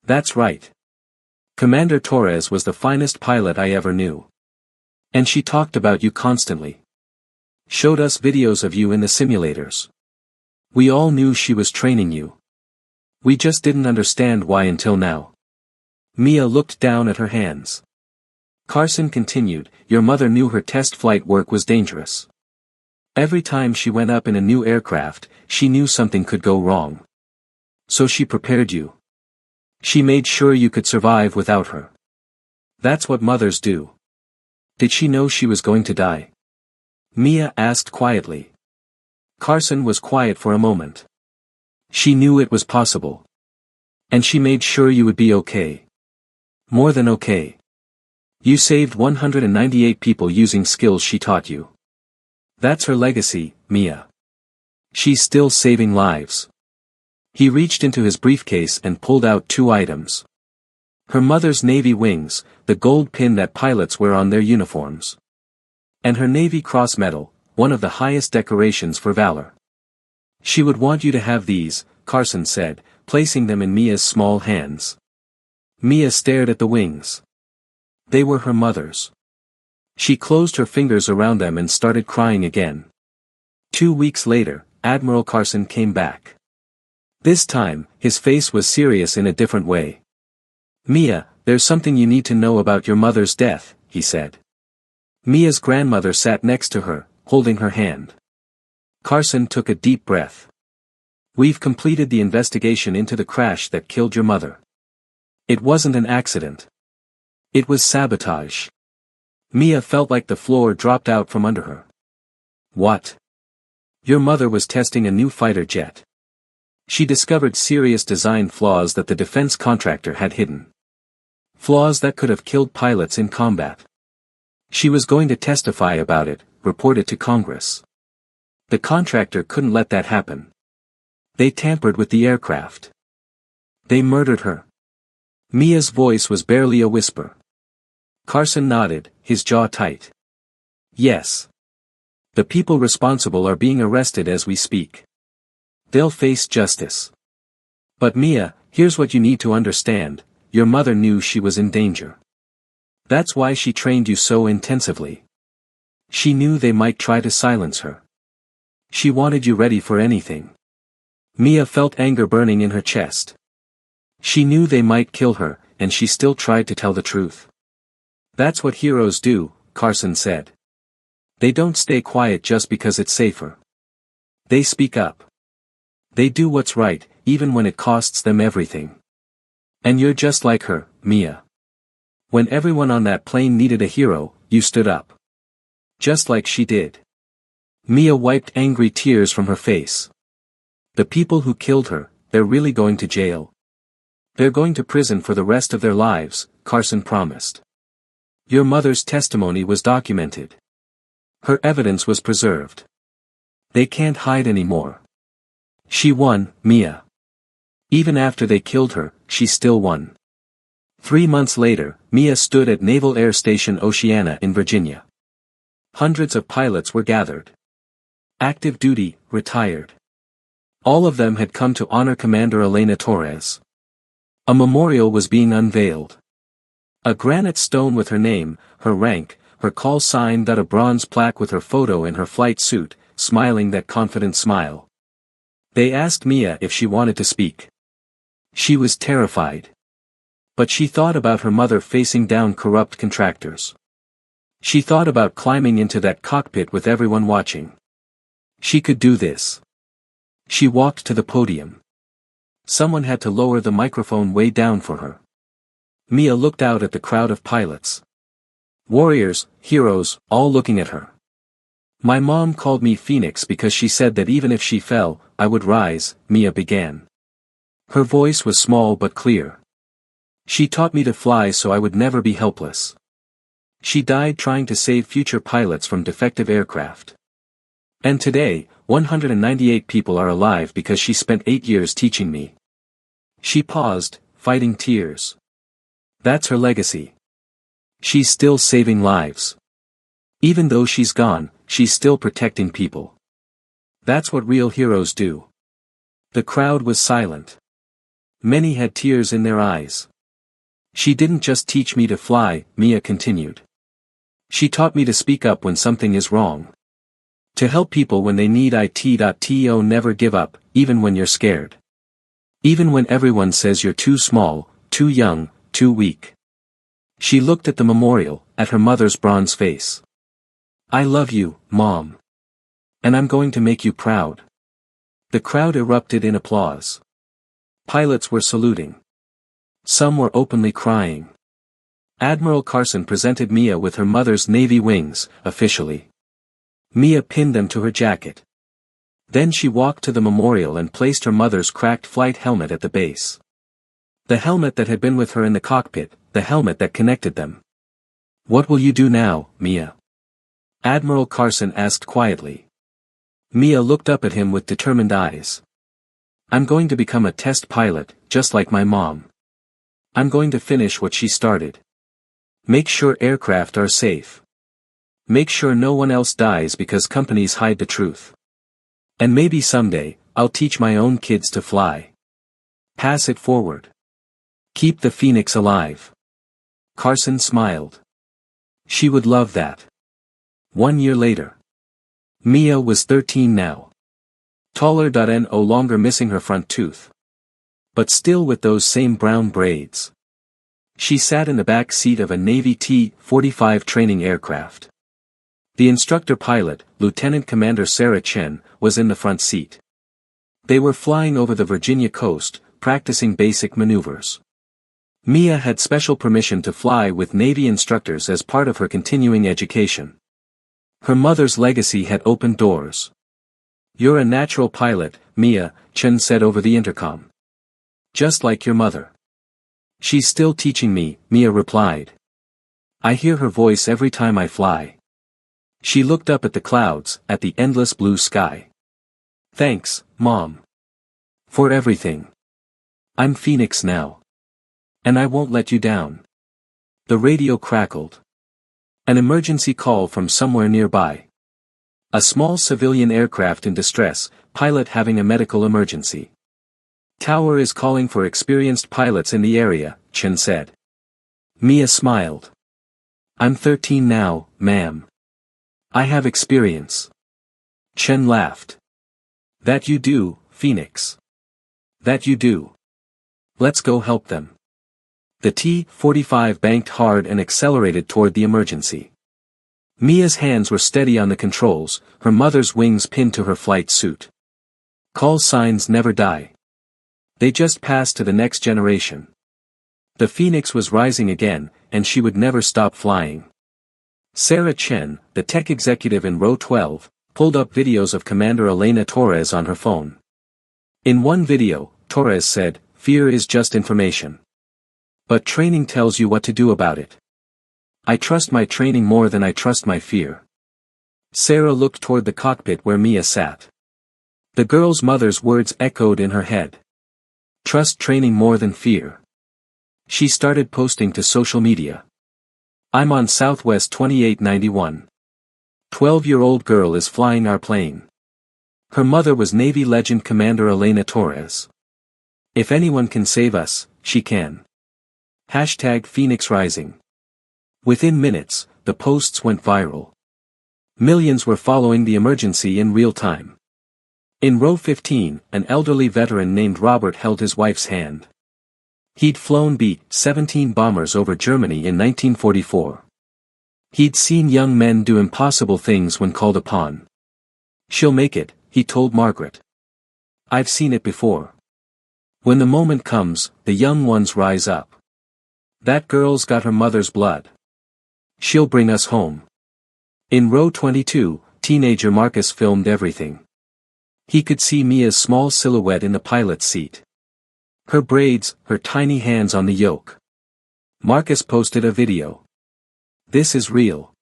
That's right. Commander Torres was the finest pilot I ever knew. And she talked about you constantly. Showed us videos of you in the simulators. We all knew she was training you. We just didn't understand why until now. Mia looked down at her hands. Carson continued, your mother knew her test flight work was dangerous. Every time she went up in a new aircraft, she knew something could go wrong. So she prepared you. She made sure you could survive without her. That's what mothers do. Did she know she was going to die? Mia asked quietly. Carson was quiet for a moment. She knew it was possible. And she made sure you would be okay. More than okay. You saved 198 people using skills she taught you. That's her legacy, Mia. She's still saving lives. He reached into his briefcase and pulled out 2 items. Her mother's Navy wings, the gold pin that pilots wear on their uniforms. And her Navy Cross Medal, one of the highest decorations for valor. She would want you to have these, Carson said, placing them in Mia's small hands. Mia stared at the wings. They were her mother's. She closed her fingers around them and started crying again. 2 weeks later, Admiral Carson came back. This time, his face was serious in a different way. Mia, there's something you need to know about your mother's death, he said. Mia's grandmother sat next to her, holding her hand. Carson took a deep breath. We've completed the investigation into the crash that killed your mother. It wasn't an accident. It was sabotage. Mia felt like the floor dropped out from under her. What? Your mother was testing a new fighter jet. She discovered serious design flaws that the defense contractor had hidden. Flaws that could have killed pilots in combat. She was going to testify about it, report it to Congress. The contractor couldn't let that happen. They tampered with the aircraft. They murdered her. Mia's voice was barely a whisper. Carson nodded, his jaw tight. Yes. The people responsible are being arrested as we speak. They'll face justice. But Mia, here's what you need to understand, your mother knew she was in danger. That's why she trained you so intensively. She knew they might try to silence her. She wanted you ready for anything. Mia felt anger burning in her chest. She knew they might kill her, and she still tried to tell the truth. That's what heroes do, Carson said. They don't stay quiet just because it's safer. They speak up. They do what's right, even when it costs them everything. And you're just like her, Mia. When everyone on that plane needed a hero, you stood up. Just like she did. Mia wiped angry tears from her face. The people who killed her, they're really going to jail. They're going to prison for the rest of their lives, Carson promised. Your mother's testimony was documented. Her evidence was preserved. They can't hide anymore. She won, Mia. Even after they killed her, she still won. 3 months later, Mia stood at Naval Air Station Oceana in Virginia. Hundreds of pilots were gathered. Active duty, retired. All of them had come to honor Commander Elena Torres. A memorial was being unveiled. A granite stone with her name, her rank, her call sign, that a bronze plaque with her photo in her flight suit, smiling that confident smile. They asked Mia if she wanted to speak. She was terrified. But she thought about her mother facing down corrupt contractors. She thought about climbing into that cockpit with everyone watching. She could do this. She walked to the podium. Someone had to lower the microphone way down for her. Mia looked out at the crowd of pilots. Warriors, heroes, all looking at her. My mom called me Phoenix because she said that even if she fell, I would rise, Mia began. Her voice was small but clear. She taught me to fly so I would never be helpless. She died trying to save future pilots from defective aircraft. And today, 198 people are alive because she spent 8 years teaching me. She paused, fighting tears. That's her legacy. She's still saving lives. Even though she's gone, she's still protecting people. That's what real heroes do. The crowd was silent. Many had tears in their eyes. She didn't just teach me to fly, Mia continued. She taught me to speak up when something is wrong. To help people when they need it.to never give up, even when you're scared. Even when everyone says you're too small, too young, too weak. She looked at the memorial, at her mother's bronze face. I love you, Mom. And I'm going to make you proud. The crowd erupted in applause. Pilots were saluting. Some were openly crying. Admiral Carson presented Mia with her mother's Navy wings, officially. Mia pinned them to her jacket. Then she walked to the memorial and placed her mother's cracked flight helmet at the base. The helmet that had been with her in the cockpit, the helmet that connected them. What will you do now, Mia? Admiral Carson asked quietly. Mia looked up at him with determined eyes. I'm going to become a test pilot, just like my mom. I'm going to finish what she started. Make sure aircraft are safe. Make sure no one else dies because companies hide the truth. And maybe someday, I'll teach my own kids to fly. Pass it forward. Keep the phoenix alive. Carson smiled. She would love that. 1 year later. Mia was 13 now. Taller, no longer missing her front tooth. But still with those same brown braids. She sat in the back seat of a Navy T-45 training aircraft. The instructor pilot, Lieutenant Commander Sarah Chen, was in the front seat. They were flying over the Virginia coast, practicing basic maneuvers. Mia had special permission to fly with Navy instructors as part of her continuing education. Her mother's legacy had opened doors. You're a natural pilot, Mia, Chen said over the intercom. Just like your mother. She's still teaching me, Mia replied. I hear her voice every time I fly. She looked up at the clouds, at the endless blue sky. Thanks, Mom. For everything. I'm Phoenix now. And I won't let you down. The radio crackled. An emergency call from somewhere nearby. A small civilian aircraft in distress, pilot having a medical emergency. Tower is calling for experienced pilots in the area, Chen said. Mia smiled. I'm 13 now, ma'am. I have experience. Chen laughed. That you do, Phoenix. That you do. Let's go help them. The T-45 banked hard and accelerated toward the emergency. Mia's hands were steady on the controls, her mother's wings pinned to her flight suit. Call signs never die. They just pass to the next generation. The Phoenix was rising again, and she would never stop flying. Sarah Chen, the tech executive in row 12, pulled up videos of Commander Elena Torres on her phone. In one video, Torres said, "Fear is just information. But training tells you what to do about it. I trust my training more than I trust my fear." Sarah looked toward the cockpit where Mia sat. The girl's mother's words echoed in her head. Trust training more than fear. She started posting to social media. I'm on Southwest 2891. 12-year-old girl is flying our plane. Her mother was Navy legend Commander Elena Torres. If anyone can save us, she can. Hashtag Phoenix Rising. Within minutes, the posts went viral. Millions were following the emergency in real time. In row 15, an elderly veteran named Robert held his wife's hand. He'd flown B-17 bombers over Germany in 1944. He'd seen young men do impossible things when called upon. She'll make it, he told Margaret. I've seen it before. When the moment comes, the young ones rise up. That girl's got her mother's blood. She'll bring us home. In row 22, teenager Marcus filmed everything. He could see Mia's small silhouette in the pilot's seat. Her braids, her tiny hands on the yoke. Marcus posted a video. This is real.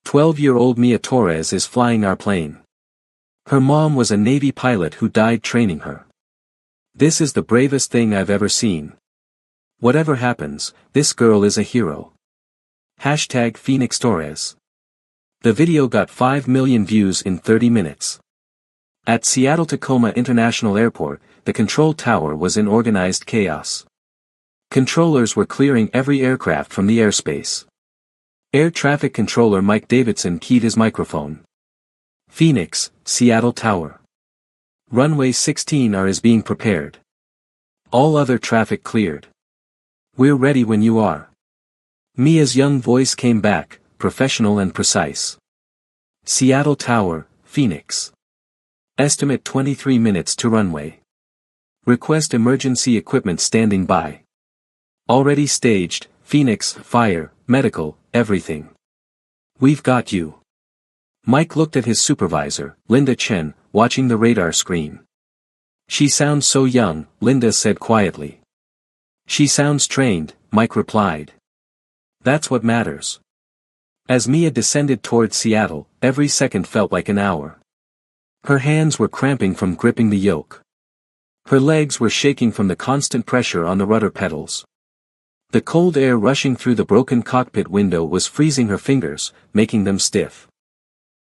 12-year-old Mia Torres is flying our plane. Her mom was a Navy pilot who died training her. This is the bravest thing I've ever seen. Whatever happens, this girl is a hero. Hashtag Phoenix Torres. The video got 5 million views in 30 minutes. At Seattle-Tacoma International Airport, the control tower was in organized chaos. Controllers were clearing every aircraft from the airspace. Air traffic controller Mike Davidson keyed his microphone. Phoenix, Seattle Tower. Runway 16 is being prepared. All other traffic cleared. We're ready when you are. Mia's young voice came back, professional and precise. Seattle Tower, Phoenix. Estimate 23 minutes to runway. Request emergency equipment standing by. Already staged, Phoenix, fire, medical, everything. We've got you. Mike looked at his supervisor, Linda Chen, watching the radar screen. She sounds so young, Linda said quietly. She sounds trained, Mike replied. That's what matters. As Mia descended towards Seattle, every second felt like an hour. Her hands were cramping from gripping the yoke. Her legs were shaking from the constant pressure on the rudder pedals. The cold air rushing through the broken cockpit window was freezing her fingers, making them stiff.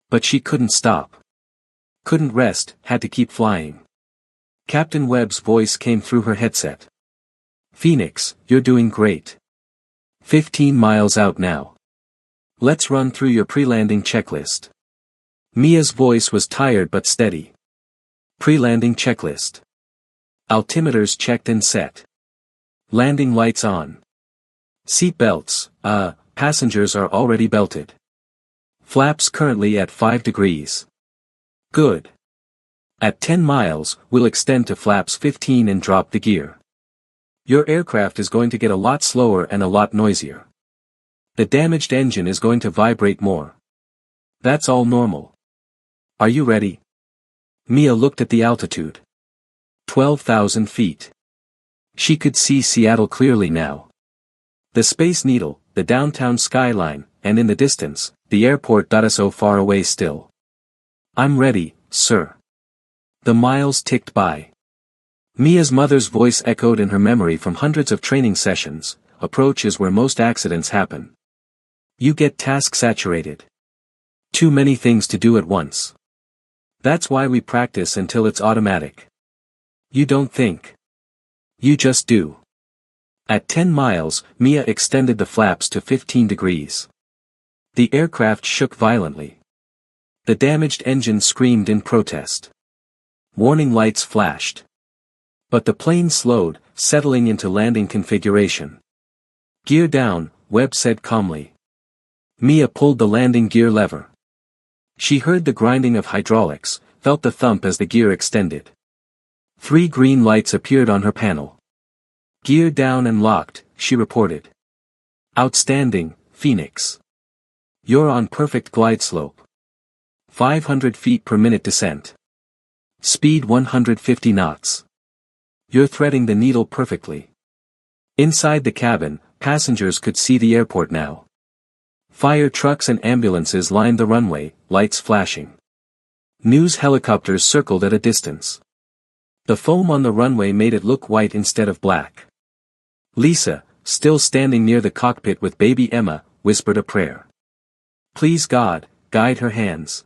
But she couldn't stop. Couldn't rest, had to keep flying. Captain Webb's voice came through her headset. Phoenix, you're doing great. 15 miles out now. Let's run through your pre-landing checklist. Mia's voice was tired but steady. Pre-landing checklist. Altimeters checked and set. Landing lights on. Seat belts, passengers are already belted. Flaps currently at 5 degrees. Good. At 10 miles, we'll extend to flaps 15 and drop the gear. Your aircraft is going to get a lot slower and a lot noisier. The damaged engine is going to vibrate more. That's all normal. Are you ready? Mia looked at the altitude. 12,000 feet. She could see Seattle clearly now. The Space Needle, the downtown skyline, and in the distance, the airport. So far away still. I'm ready, sir. The miles ticked by. Mia's mother's voice echoed in her memory from hundreds of training sessions. Approach is where most accidents happen. You get task saturated. Too many things to do at once. That's why we practice until it's automatic. You don't think. You just do. At 10 miles, Mia extended the flaps to 15 degrees. The aircraft shook violently. The damaged engine screamed in protest. Warning lights flashed. But the plane slowed, settling into landing configuration. Gear down, Webb said calmly. Mia pulled the landing gear lever. She heard the grinding of hydraulics, felt the thump as the gear extended. 3 green lights appeared on her panel. Gear down and locked, she reported. Outstanding, Phoenix. You're on perfect glide slope. 500 feet per minute descent. Speed 150 knots. You're threading the needle perfectly. Inside the cabin, passengers could see the airport now. Fire trucks and ambulances lined the runway, lights flashing. News helicopters circled at a distance. The foam on the runway made it look white instead of black. Lisa, still standing near the cockpit with baby Emma, whispered a prayer. Please God, guide her hands.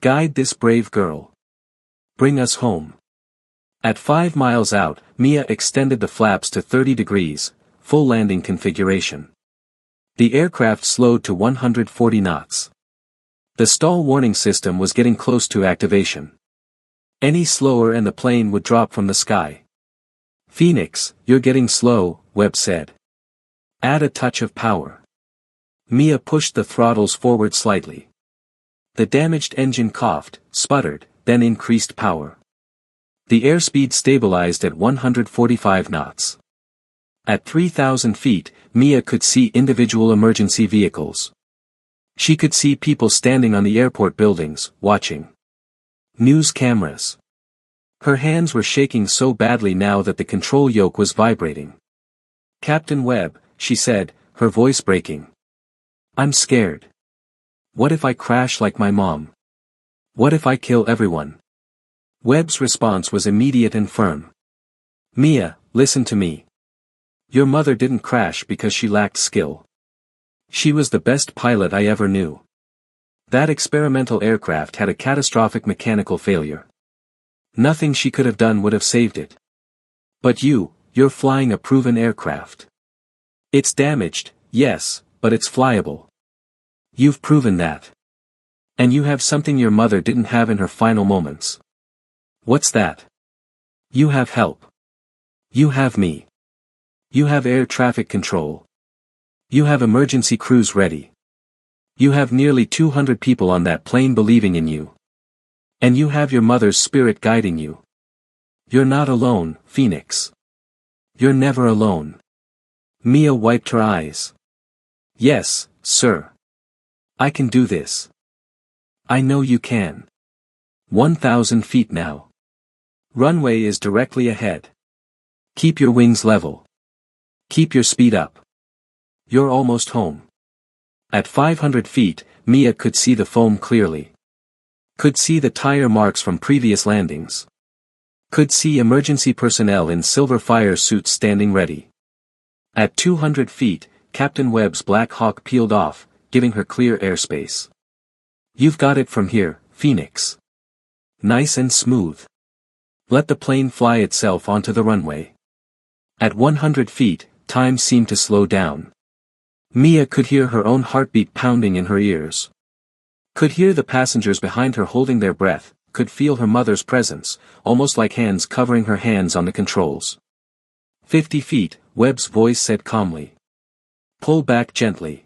Guide this brave girl. Bring us home. At 5 miles out, Mia extended the flaps to 30 degrees, full landing configuration. The aircraft slowed to 140 knots. The stall warning system was getting close to activation. Any slower and the plane would drop from the sky. Phoenix, you're getting slow, Webb said. Add a touch of power. Mia pushed the throttles forward slightly. The damaged engine coughed, sputtered, then increased power. The airspeed stabilized at 145 knots. At 3,000 feet, Mia could see individual emergency vehicles. She could see people standing on the airport buildings, watching. News cameras. Her hands were shaking so badly now that the control yoke was vibrating. Captain Webb, she said, her voice breaking. I'm scared. What if I crash like my mom? What if I kill everyone? Webb's response was immediate and firm. Mia, listen to me. Your mother didn't crash because she lacked skill. She was the best pilot I ever knew. That experimental aircraft had a catastrophic mechanical failure. Nothing she could have done would have saved it. But you're flying a proven aircraft. It's damaged, yes, but it's flyable. You've proven that. And you have something your mother didn't have in her final moments. What's that? You have help. You have me. You have air traffic control. You have emergency crews ready. You have nearly 200 people on that plane believing in you. And you have your mother's spirit guiding you. You're not alone, Phoenix. You're never alone. Mia wiped her eyes. Yes, sir. I can do this. I know you can. 1,000 feet now. Runway is directly ahead. Keep your wings level. Keep your speed up. You're almost home. At 500 feet, Mia could see the foam clearly. Could see the tire marks from previous landings. Could see emergency personnel in silver fire suits standing ready. At 200 feet, Captain Webb's Black Hawk peeled off, giving her clear airspace. You've got it from here, Phoenix. Nice and smooth. Let the plane fly itself onto the runway. At 100 feet, time seemed to slow down. Mia could hear her own heartbeat pounding in her ears. Could hear the passengers behind her holding their breath, could feel her mother's presence, almost like hands covering her hands on the controls. 50 feet, Webb's voice said calmly. Pull back gently.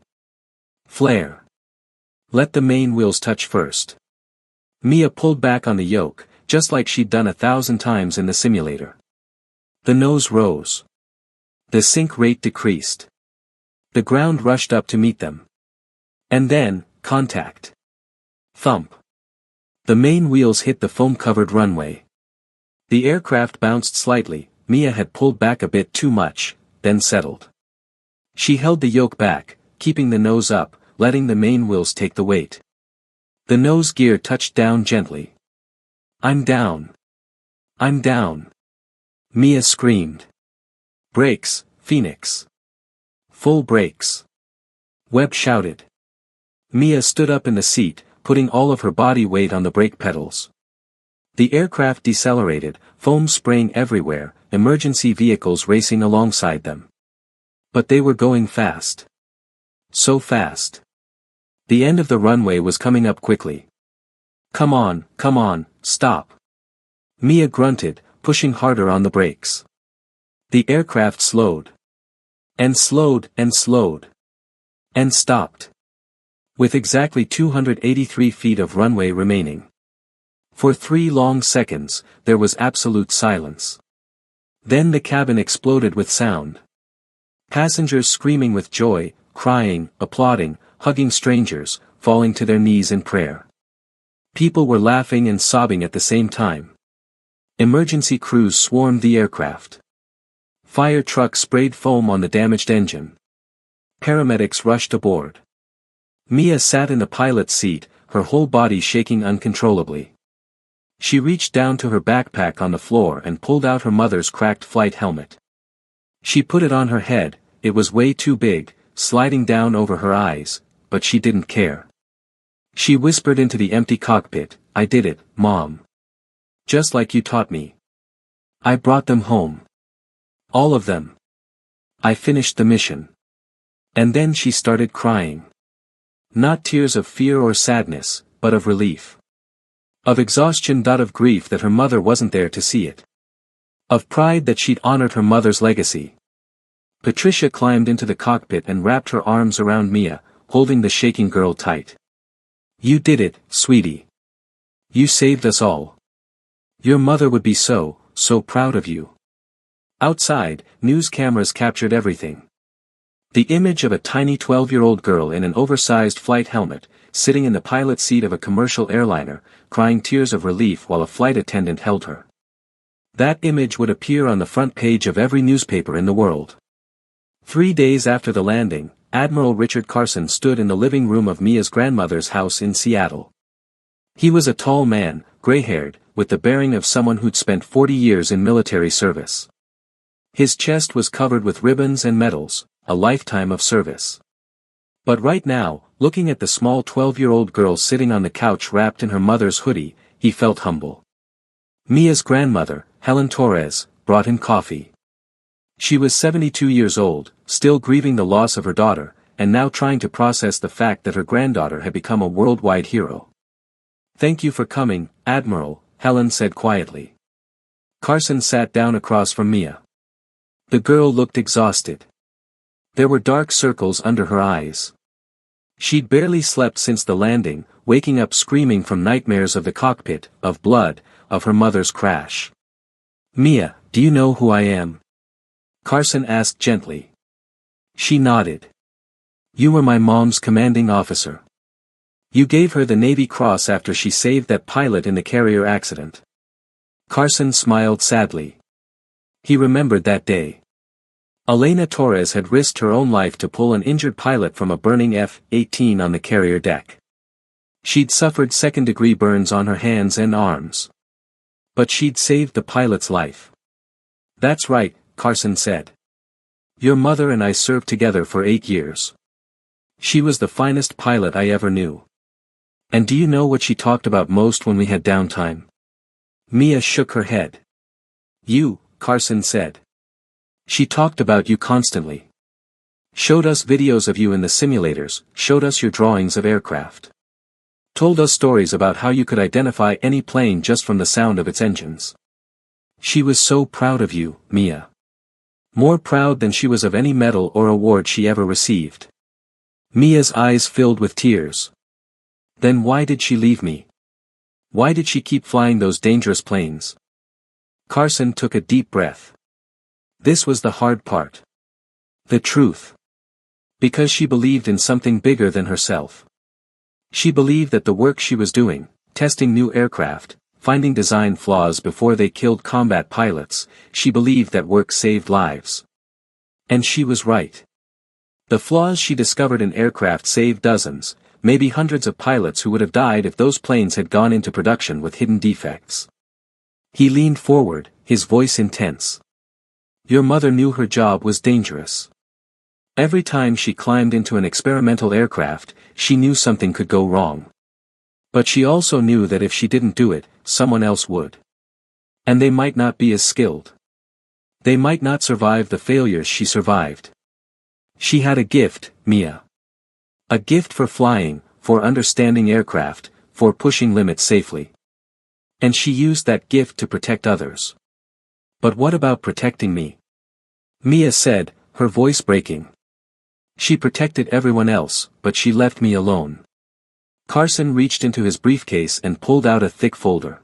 Flare. Let the main wheels touch first. Mia pulled back on the yoke, just like she'd done 1,000 times in the simulator. The nose rose. The sink rate decreased. The ground rushed up to meet them. And then, contact. Thump. The main wheels hit the foam-covered runway. The aircraft bounced slightly. Mia had pulled back a bit too much, then settled. She held the yoke back, keeping the nose up, letting the main wheels take the weight. The nose gear touched down gently. I'm down. I'm down. Mia screamed. Brakes, Phoenix. Full brakes. Webb shouted. Mia stood up in the seat, putting all of her body weight on the brake pedals. The aircraft decelerated, foam spraying everywhere, emergency vehicles racing alongside them. But they were going fast. So fast. The end of the runway was coming up quickly. Come on, stop. Mia grunted, pushing harder on the brakes. The aircraft slowed. And slowed, and slowed. And stopped. With exactly 283 feet of runway remaining. For 3 long seconds, there was absolute silence. Then the cabin exploded with sound. Passengers screaming with joy, crying, applauding, hugging strangers, falling to their knees in prayer. People were laughing and sobbing at the same time. Emergency crews swarmed the aircraft. Fire trucks sprayed foam on the damaged engine. Paramedics rushed aboard. Mia sat in the pilot's seat, her whole body shaking uncontrollably. She reached down to her backpack on the floor and pulled out her mother's cracked flight helmet. She put it on her head. It was way too big, sliding down over her eyes, but she didn't care. She whispered into the empty cockpit, I did it, Mom. Just like you taught me. I brought them home. All of them. I finished the mission. And then she started crying. Not tears of fear or sadness, but of relief. Of exhaustion. Of grief that her mother wasn't there to see it. Of pride that she'd honored her mother's legacy. Patricia climbed into the cockpit and wrapped her arms around Mia, holding the shaking girl tight. You did it, sweetie. You saved us all. Your mother would be so proud of you. Outside, news cameras captured everything. The image of a tiny 12-year-old girl in an oversized flight helmet, sitting in the pilot seat of a commercial airliner, crying tears of relief while a flight attendant held her. That image would appear on the front page of every newspaper in the world. 3 days after the landing, Admiral Richard Carson stood in the living room of Mia's grandmother's house in Seattle. He was a tall man, gray-haired, with the bearing of someone who'd spent 40 years in military service. His chest was covered with ribbons and medals, a lifetime of service. But right now, looking at the small 12-year-old girl sitting on the couch wrapped in her mother's hoodie, he felt humble. Mia's grandmother, Helen Torres, brought him coffee. She was 72 years old, still grieving the loss of her daughter, and now trying to process the fact that her granddaughter had become a worldwide hero. Thank you for coming, Admiral, Helen said quietly. Carson sat down across from Mia. The girl looked exhausted. There were dark circles under her eyes. She'd barely slept since the landing, waking up screaming from nightmares of the cockpit, of blood, of her mother's crash. Mia, do you know who I am? Carson asked gently. She nodded. You were my mom's commanding officer. You gave her the Navy Cross after she saved that pilot in the carrier accident. Carson smiled sadly. He remembered that day. Elena Torres had risked her own life to pull an injured pilot from a burning F-18 on the carrier deck. She'd suffered second-degree burns on her hands and arms. But she'd saved the pilot's life. That's right, Carson said. Your mother and I served together for 8 years. She was the finest pilot I ever knew. And do you know what she talked about most when we had downtime? Mia shook her head. You, Carson said. She talked about you constantly. Showed us videos of you in the simulators, showed us your drawings of aircraft. Told us stories about how you could identify any plane just from the sound of its engines. She was so proud of you, Mia. More proud than she was of any medal or award she ever received. Mia's eyes filled with tears. Then why did she leave me? Why did she keep flying those dangerous planes? Carson took a deep breath. This was the hard part. The truth. Because she believed in something bigger than herself. She believed that the work she was doing, testing new aircraft, finding design flaws before they killed combat pilots, she believed that work saved lives. And she was right. The flaws she discovered in aircraft saved dozens, maybe hundreds of pilots who would have died if those planes had gone into production with hidden defects. He leaned forward, his voice intense. Your mother knew her job was dangerous. Every time she climbed into an experimental aircraft, she knew something could go wrong. But she also knew that if she didn't do it, someone else would. And they might not be as skilled. They might not survive the failures she survived. She had a gift, Mia. A gift for flying, for understanding aircraft, for pushing limits safely. And she used that gift to protect others. But what about protecting me? Mia said, her voice breaking. She protected everyone else, but she left me alone. Carson reached into his briefcase and pulled out a thick folder.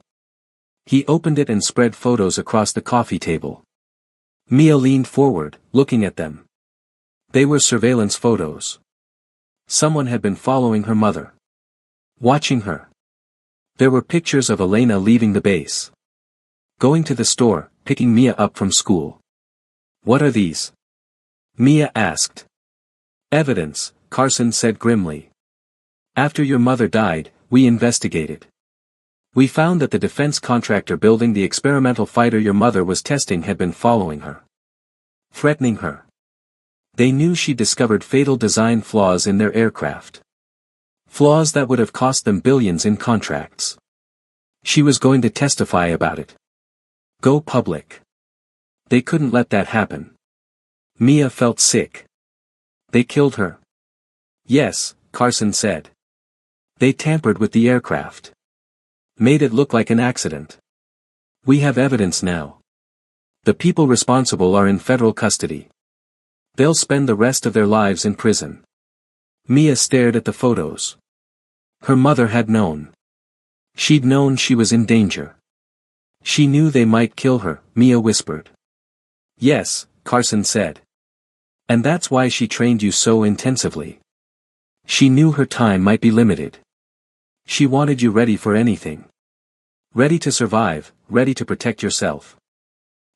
He opened it and spread photos across the coffee table. Mia leaned forward, looking at them. They were surveillance photos. Someone had been following her mother. Watching her. There were pictures of Elena leaving the base. Going to the store, picking Mia up from school. What are these? Mia asked. Evidence, Carson said grimly. After your mother died, we investigated. We found that the defense contractor building the experimental fighter your mother was testing had been following her. Threatening her. They knew she discovered fatal design flaws in their aircraft. Flaws that would have cost them billions in contracts. She was going to testify about it. Go public. They couldn't let that happen. Mia felt sick. They killed her. Yes, Carson said. They tampered with the aircraft. Made it look like an accident. We have evidence now. The people responsible are in federal custody. They'll spend the rest of their lives in prison. Mia stared at the photos. Her mother had known. She'd known she was in danger. She knew they might kill her, Mia whispered. Yes, Carson said. And that's why she trained you so intensively. She knew her time might be limited. She wanted you ready for anything. Ready to survive, ready to protect yourself.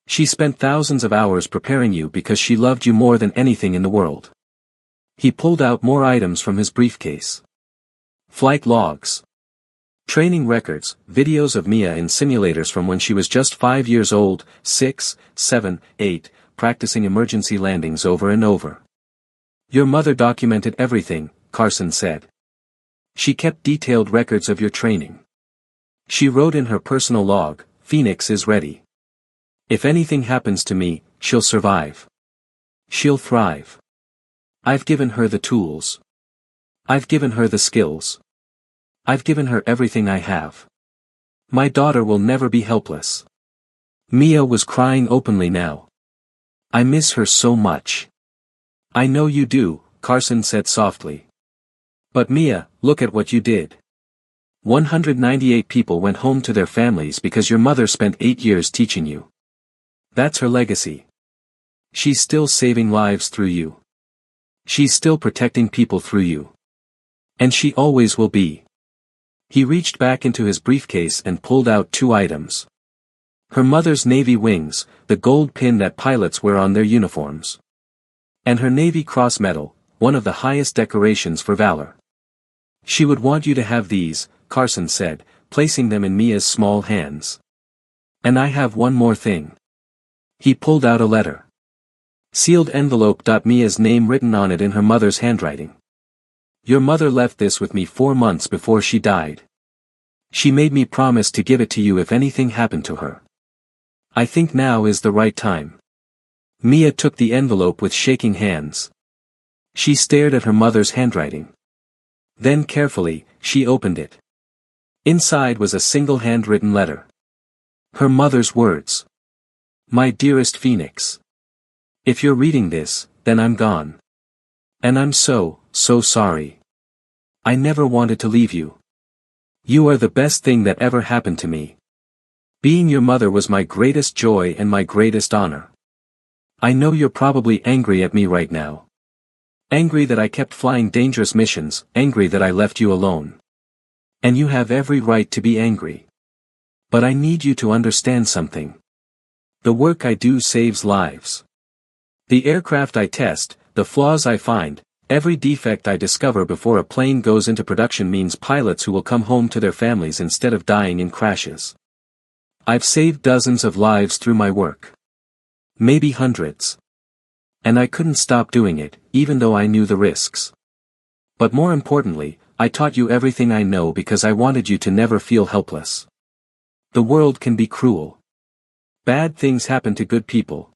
She spent thousands of hours preparing you because she loved you more than anything in the world. He pulled out more items from his briefcase. Flight logs. Training records, videos of Mia in simulators from when she was just 5 years old, 6, 7, 8, practicing emergency landings over and over. Your mother documented everything, Carson said. She kept detailed records of your training. She wrote in her personal log, Phoenix is ready. If anything happens to me, she'll survive. She'll thrive. I've given her the tools. I've given her the skills. I've given her everything I have. My daughter will never be helpless. Mia was crying openly now. I miss her so much. I know you do, Carson said softly. But Mia, look at what you did. 198 people went home to their families because your mother spent 8 years teaching you. That's her legacy. She's still saving lives through you. She's still protecting people through you. And she always will be. He reached back into his briefcase and pulled out 2 items. Her mother's Navy wings, the gold pin that pilots wear on their uniforms. And her Navy Cross Medal, one of the highest decorations for valor. She would want you to have these, Carson said, placing them in Mia's small hands. And I have one more thing. He pulled out a letter. Sealed envelope. Mia's name written on it in her mother's handwriting. Your mother left this with me 4 months before she died. She made me promise to give it to you if anything happened to her. I think now is the right time. Mia took the envelope with shaking hands. She stared at her mother's handwriting. Then carefully, she opened it. Inside was a single handwritten letter. Her mother's words. My dearest Phoenix. If you're reading this, then I'm gone. And I'm so sorry. I never wanted to leave you. You are the best thing that ever happened to me. Being your mother was my greatest joy and my greatest honor. I know you're probably angry at me right now. Angry that I kept flying dangerous missions, angry that I left you alone. And you have every right to be angry. But I need you to understand something. The work I do saves lives. The aircraft I test, the flaws I find, every defect I discover before a plane goes into production means pilots who will come home to their families instead of dying in crashes. I've saved dozens of lives through my work. Maybe hundreds. And I couldn't stop doing it, even though I knew the risks. But more importantly, I taught you everything I know because I wanted you to never feel helpless. The world can be cruel. Bad things happen to good people.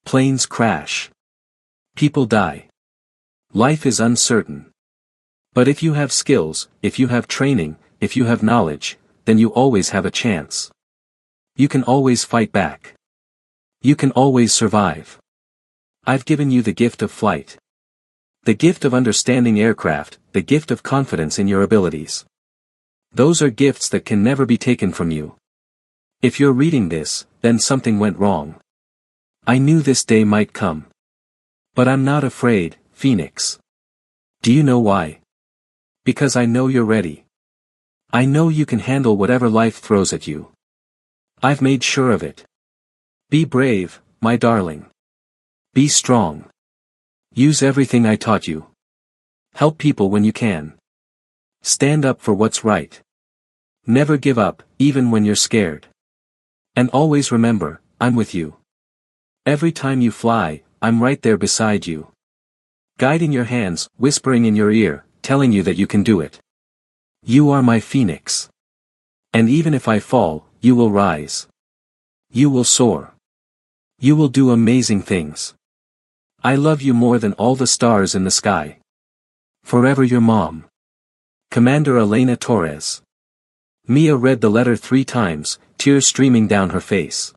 Planes crash. People die. Life is uncertain. But if you have skills, if you have training, if you have knowledge, then you always have a chance. You can always fight back. You can always survive. I've given you the gift of flight. The gift of understanding aircraft, the gift of confidence in your abilities. Those are gifts that can never be taken from you. If you're reading this, then something went wrong. I knew this day might come. But I'm not afraid, Phoenix. Do you know why? Because I know you're ready. I know you can handle whatever life throws at you. I've made sure of it. Be brave, my darling. Be strong. Use everything I taught you. Help people when you can. Stand up for what's right. Never give up, even when you're scared. And always remember, I'm with you. Every time you fly, I'm right there beside you. Guiding your hands, whispering in your ear, telling you that you can do it. You are my Phoenix. And even if I fall, you will rise. You will soar. You will do amazing things. I love you more than all the stars in the sky. Forever your mom. Commander Elena Torres. Mia read the letter 3 times, tears streaming down her face.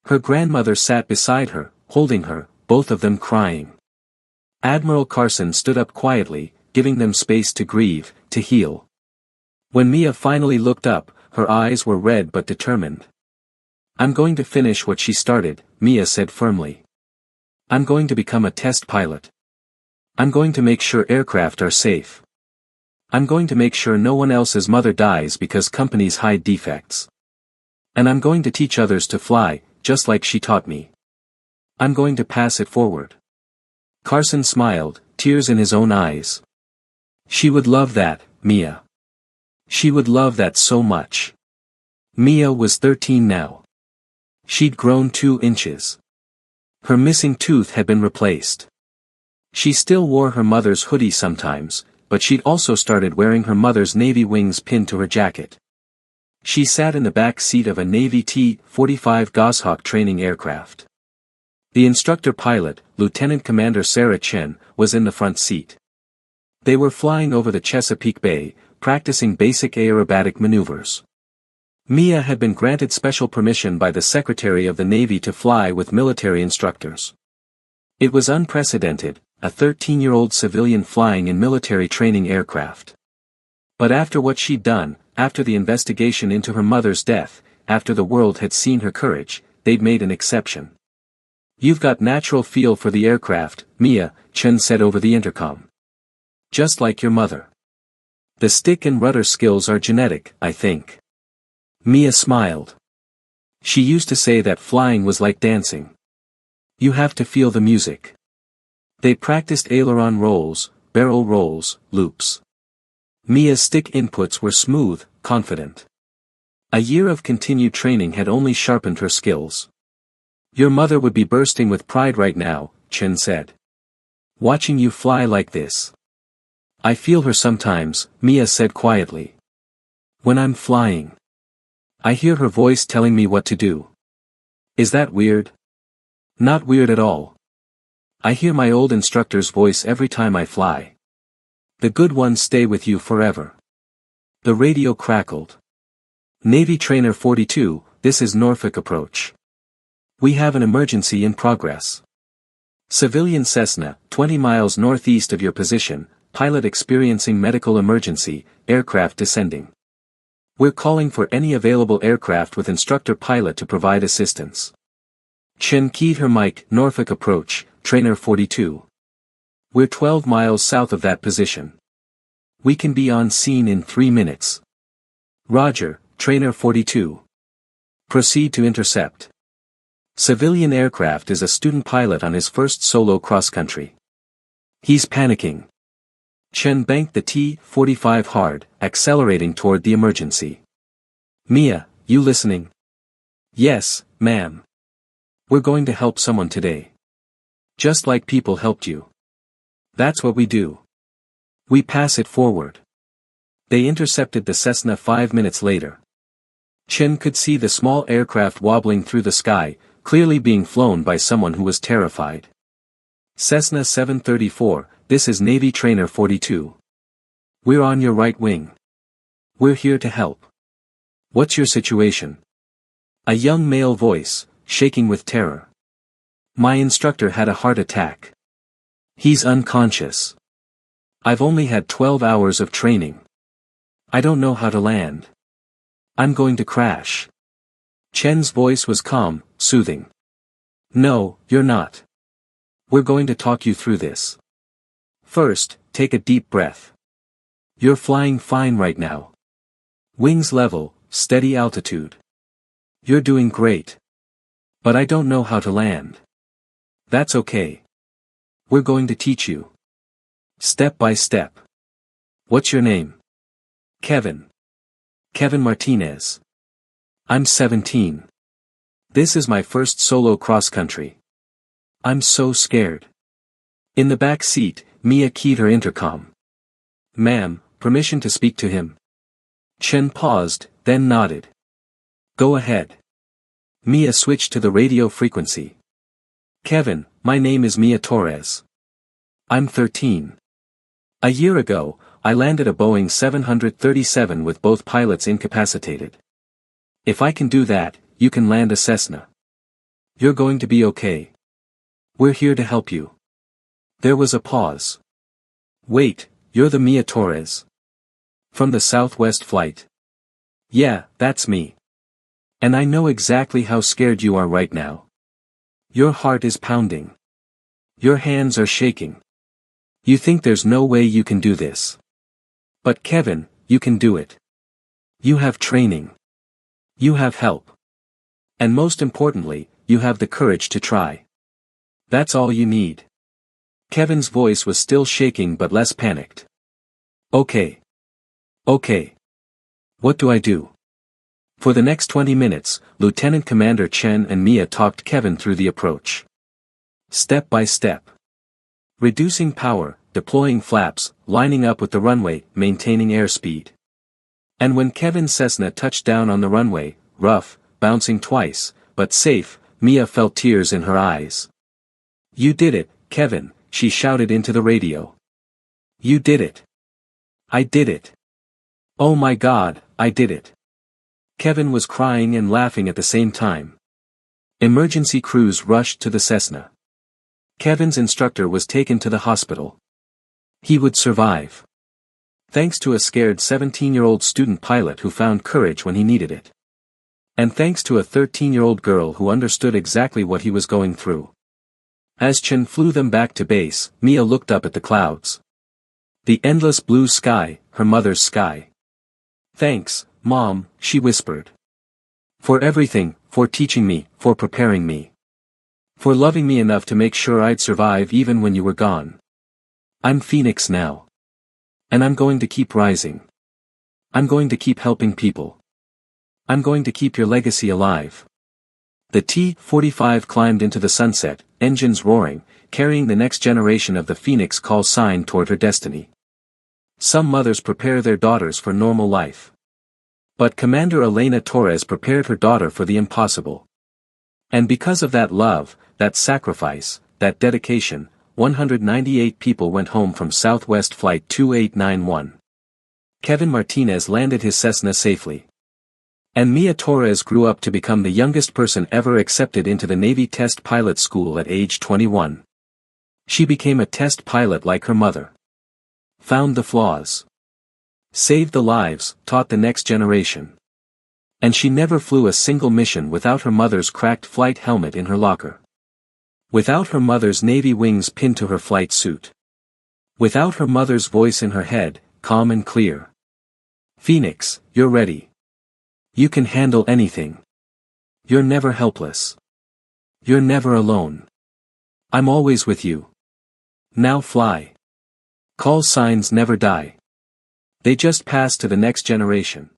Her grandmother sat beside her, holding her, both of them crying. Admiral Carson stood up quietly, giving them space to grieve, to heal. When Mia finally looked up, her eyes were red but determined. I'm going to finish what she started, Mia said firmly. I'm going to become a test pilot. I'm going to make sure aircraft are safe. I'm going to make sure no one else's mother dies because companies hide defects. And I'm going to teach others to fly, just like she taught me. I'm going to pass it forward. Carson smiled, tears in his own eyes. She would love that, Mia. She would love that so much. Mia was 13 now. She'd grown 2 inches. Her missing tooth had been replaced. She still wore her mother's hoodie sometimes, but she'd also started wearing her mother's Navy wings pinned to her jacket. She sat in the back seat of a Navy T-45 Goshawk training aircraft. The instructor pilot, Lieutenant Commander Sarah Chen, was in the front seat. They were flying over the Chesapeake Bay, practicing basic aerobatic maneuvers. Mia had been granted special permission by the Secretary of the Navy to fly with military instructors. It was unprecedented, a 13-year-old civilian flying in military training aircraft. But after what she'd done, after the investigation into her mother's death, after the world had seen her courage, they'd made an exception. "You've got natural feel for the aircraft, Mia," Chen said over the intercom. "Just like your mother. The stick and rudder skills are genetic, I think." Mia smiled. She used to say that flying was like dancing. You have to feel the music. They practiced aileron rolls, barrel rolls, loops. Mia's stick inputs were smooth, confident. A year of continued training had only sharpened her skills. "Your mother would be bursting with pride right now," Chen said. "Watching you fly like this." "I feel her sometimes," Mia said quietly. "When I'm flying. I hear her voice telling me what to do." "Is that weird?" "Not weird at all. I hear my old instructor's voice every time I fly. The good ones stay with you forever." The radio crackled. "Navy Trainer 42, this is Norfolk approach. We have an emergency in progress. Civilian Cessna, 20 miles northeast of your position, pilot experiencing medical emergency, aircraft descending. We're calling for any available aircraft with instructor pilot to provide assistance." Chen keyed her mic. "Norfolk approach, Trainer 42. We're 12 miles south of that position. We can be on scene in 3 minutes." "Roger, Trainer 42. Proceed to intercept." Civilian aircraft is a student pilot on his first solo cross-country. He's panicking. Chen banked the T-45 hard, accelerating toward the emergency. "Mia, you listening?" "Yes, ma'am. We're going to help someone today. Just like people helped you. That's what we do. We pass it forward." They intercepted the Cessna 5 minutes later. Chen could see the small aircraft wobbling through the sky, clearly being flown by someone who was terrified. "Cessna 734, this is Navy Trainer 42. We're on your right wing. We're here to help. What's your situation?" A young male voice, shaking with terror. "My instructor had a heart attack. He's unconscious. I've only had 12 hours of training. I don't know how to land. I'm going to crash." Chen's voice was calm, soothing. "No, you're not. We're going to talk you through this. First, take a deep breath. You're flying fine right now. Wings level, steady altitude. You're doing great. But I don't know how to land. That's okay. We're going to teach you. Step by step. What's your name?" "Kevin. Kevin Martinez. I'm 17. This is my first solo cross-country. I'm so scared." In the back seat, Mia keyed her intercom. "Ma'am, permission to speak to him?" Chen paused, then nodded. "Go ahead." Mia switched to the radio frequency. "Kevin, my name is Mia Torres. I'm 13. A year ago, I landed a Boeing 737 with both pilots incapacitated. If I can do that, you can land a Cessna. You're going to be okay. We're here to help you." There was a pause. "Wait, you're the Mia Torres? From the Southwest flight?" "Yeah, that's me. And I know exactly how scared you are right now. Your heart is pounding. Your hands are shaking. You think there's no way you can do this. But Kevin, you can do it. You have training. You have help. And most importantly, you have the courage to try. That's all you need." Kevin's voice was still shaking but less panicked. "Okay. Okay. What do I do?" For the next 20 minutes, Lieutenant Commander Chen and Mia talked Kevin through the approach. Step by step. Reducing power, deploying flaps, lining up with the runway, maintaining airspeed. And when Kevin's Cessna touched down on the runway, rough, bouncing twice, but safe, Mia felt tears in her eyes. "You did it, Kevin," she shouted into the radio. "You did it. I did it. Oh my God, I did it. Kevin was crying and laughing at the same time. Emergency crews rushed to the Cessna. Kevin's instructor was taken to the hospital. He would survive. Thanks to a scared 17-year-old student pilot who found courage when he needed it. And thanks to a 13-year-old girl who understood exactly what he was going through. As Chen flew them back to base, Mia looked up at the clouds. The endless blue sky, her mother's sky. Thanks, Mom, she whispered. For everything, for teaching me, for preparing me. For loving me enough to make sure I'd survive even when you were gone. I'm Phoenix now. And I'm going to keep rising. I'm going to keep helping people. I'm going to keep your legacy alive. The T-45 climbed into the sunset, engines roaring, carrying the next generation of the Phoenix call sign toward her destiny. Some mothers prepare their daughters for normal life. But Commander Elena Torres prepared her daughter for the impossible. And because of that love, that sacrifice, that dedication, 198 people went home from Southwest Flight 2891. Kevin Martinez landed his Cessna safely. And Mia Torres grew up to become the youngest person ever accepted into the Navy Test Pilot School at age 21. She became a test pilot like her mother. Found the flaws. Saved the lives, taught the next generation. And she never flew a single mission without her mother's cracked flight helmet in her locker. Without her mother's Navy wings pinned to her flight suit. Without her mother's voice in her head, calm and clear. Phoenix, you're ready. You can handle anything. You're never helpless. You're never alone. I'm always with you. Now fly. Call signs never die. They just pass to the next generation.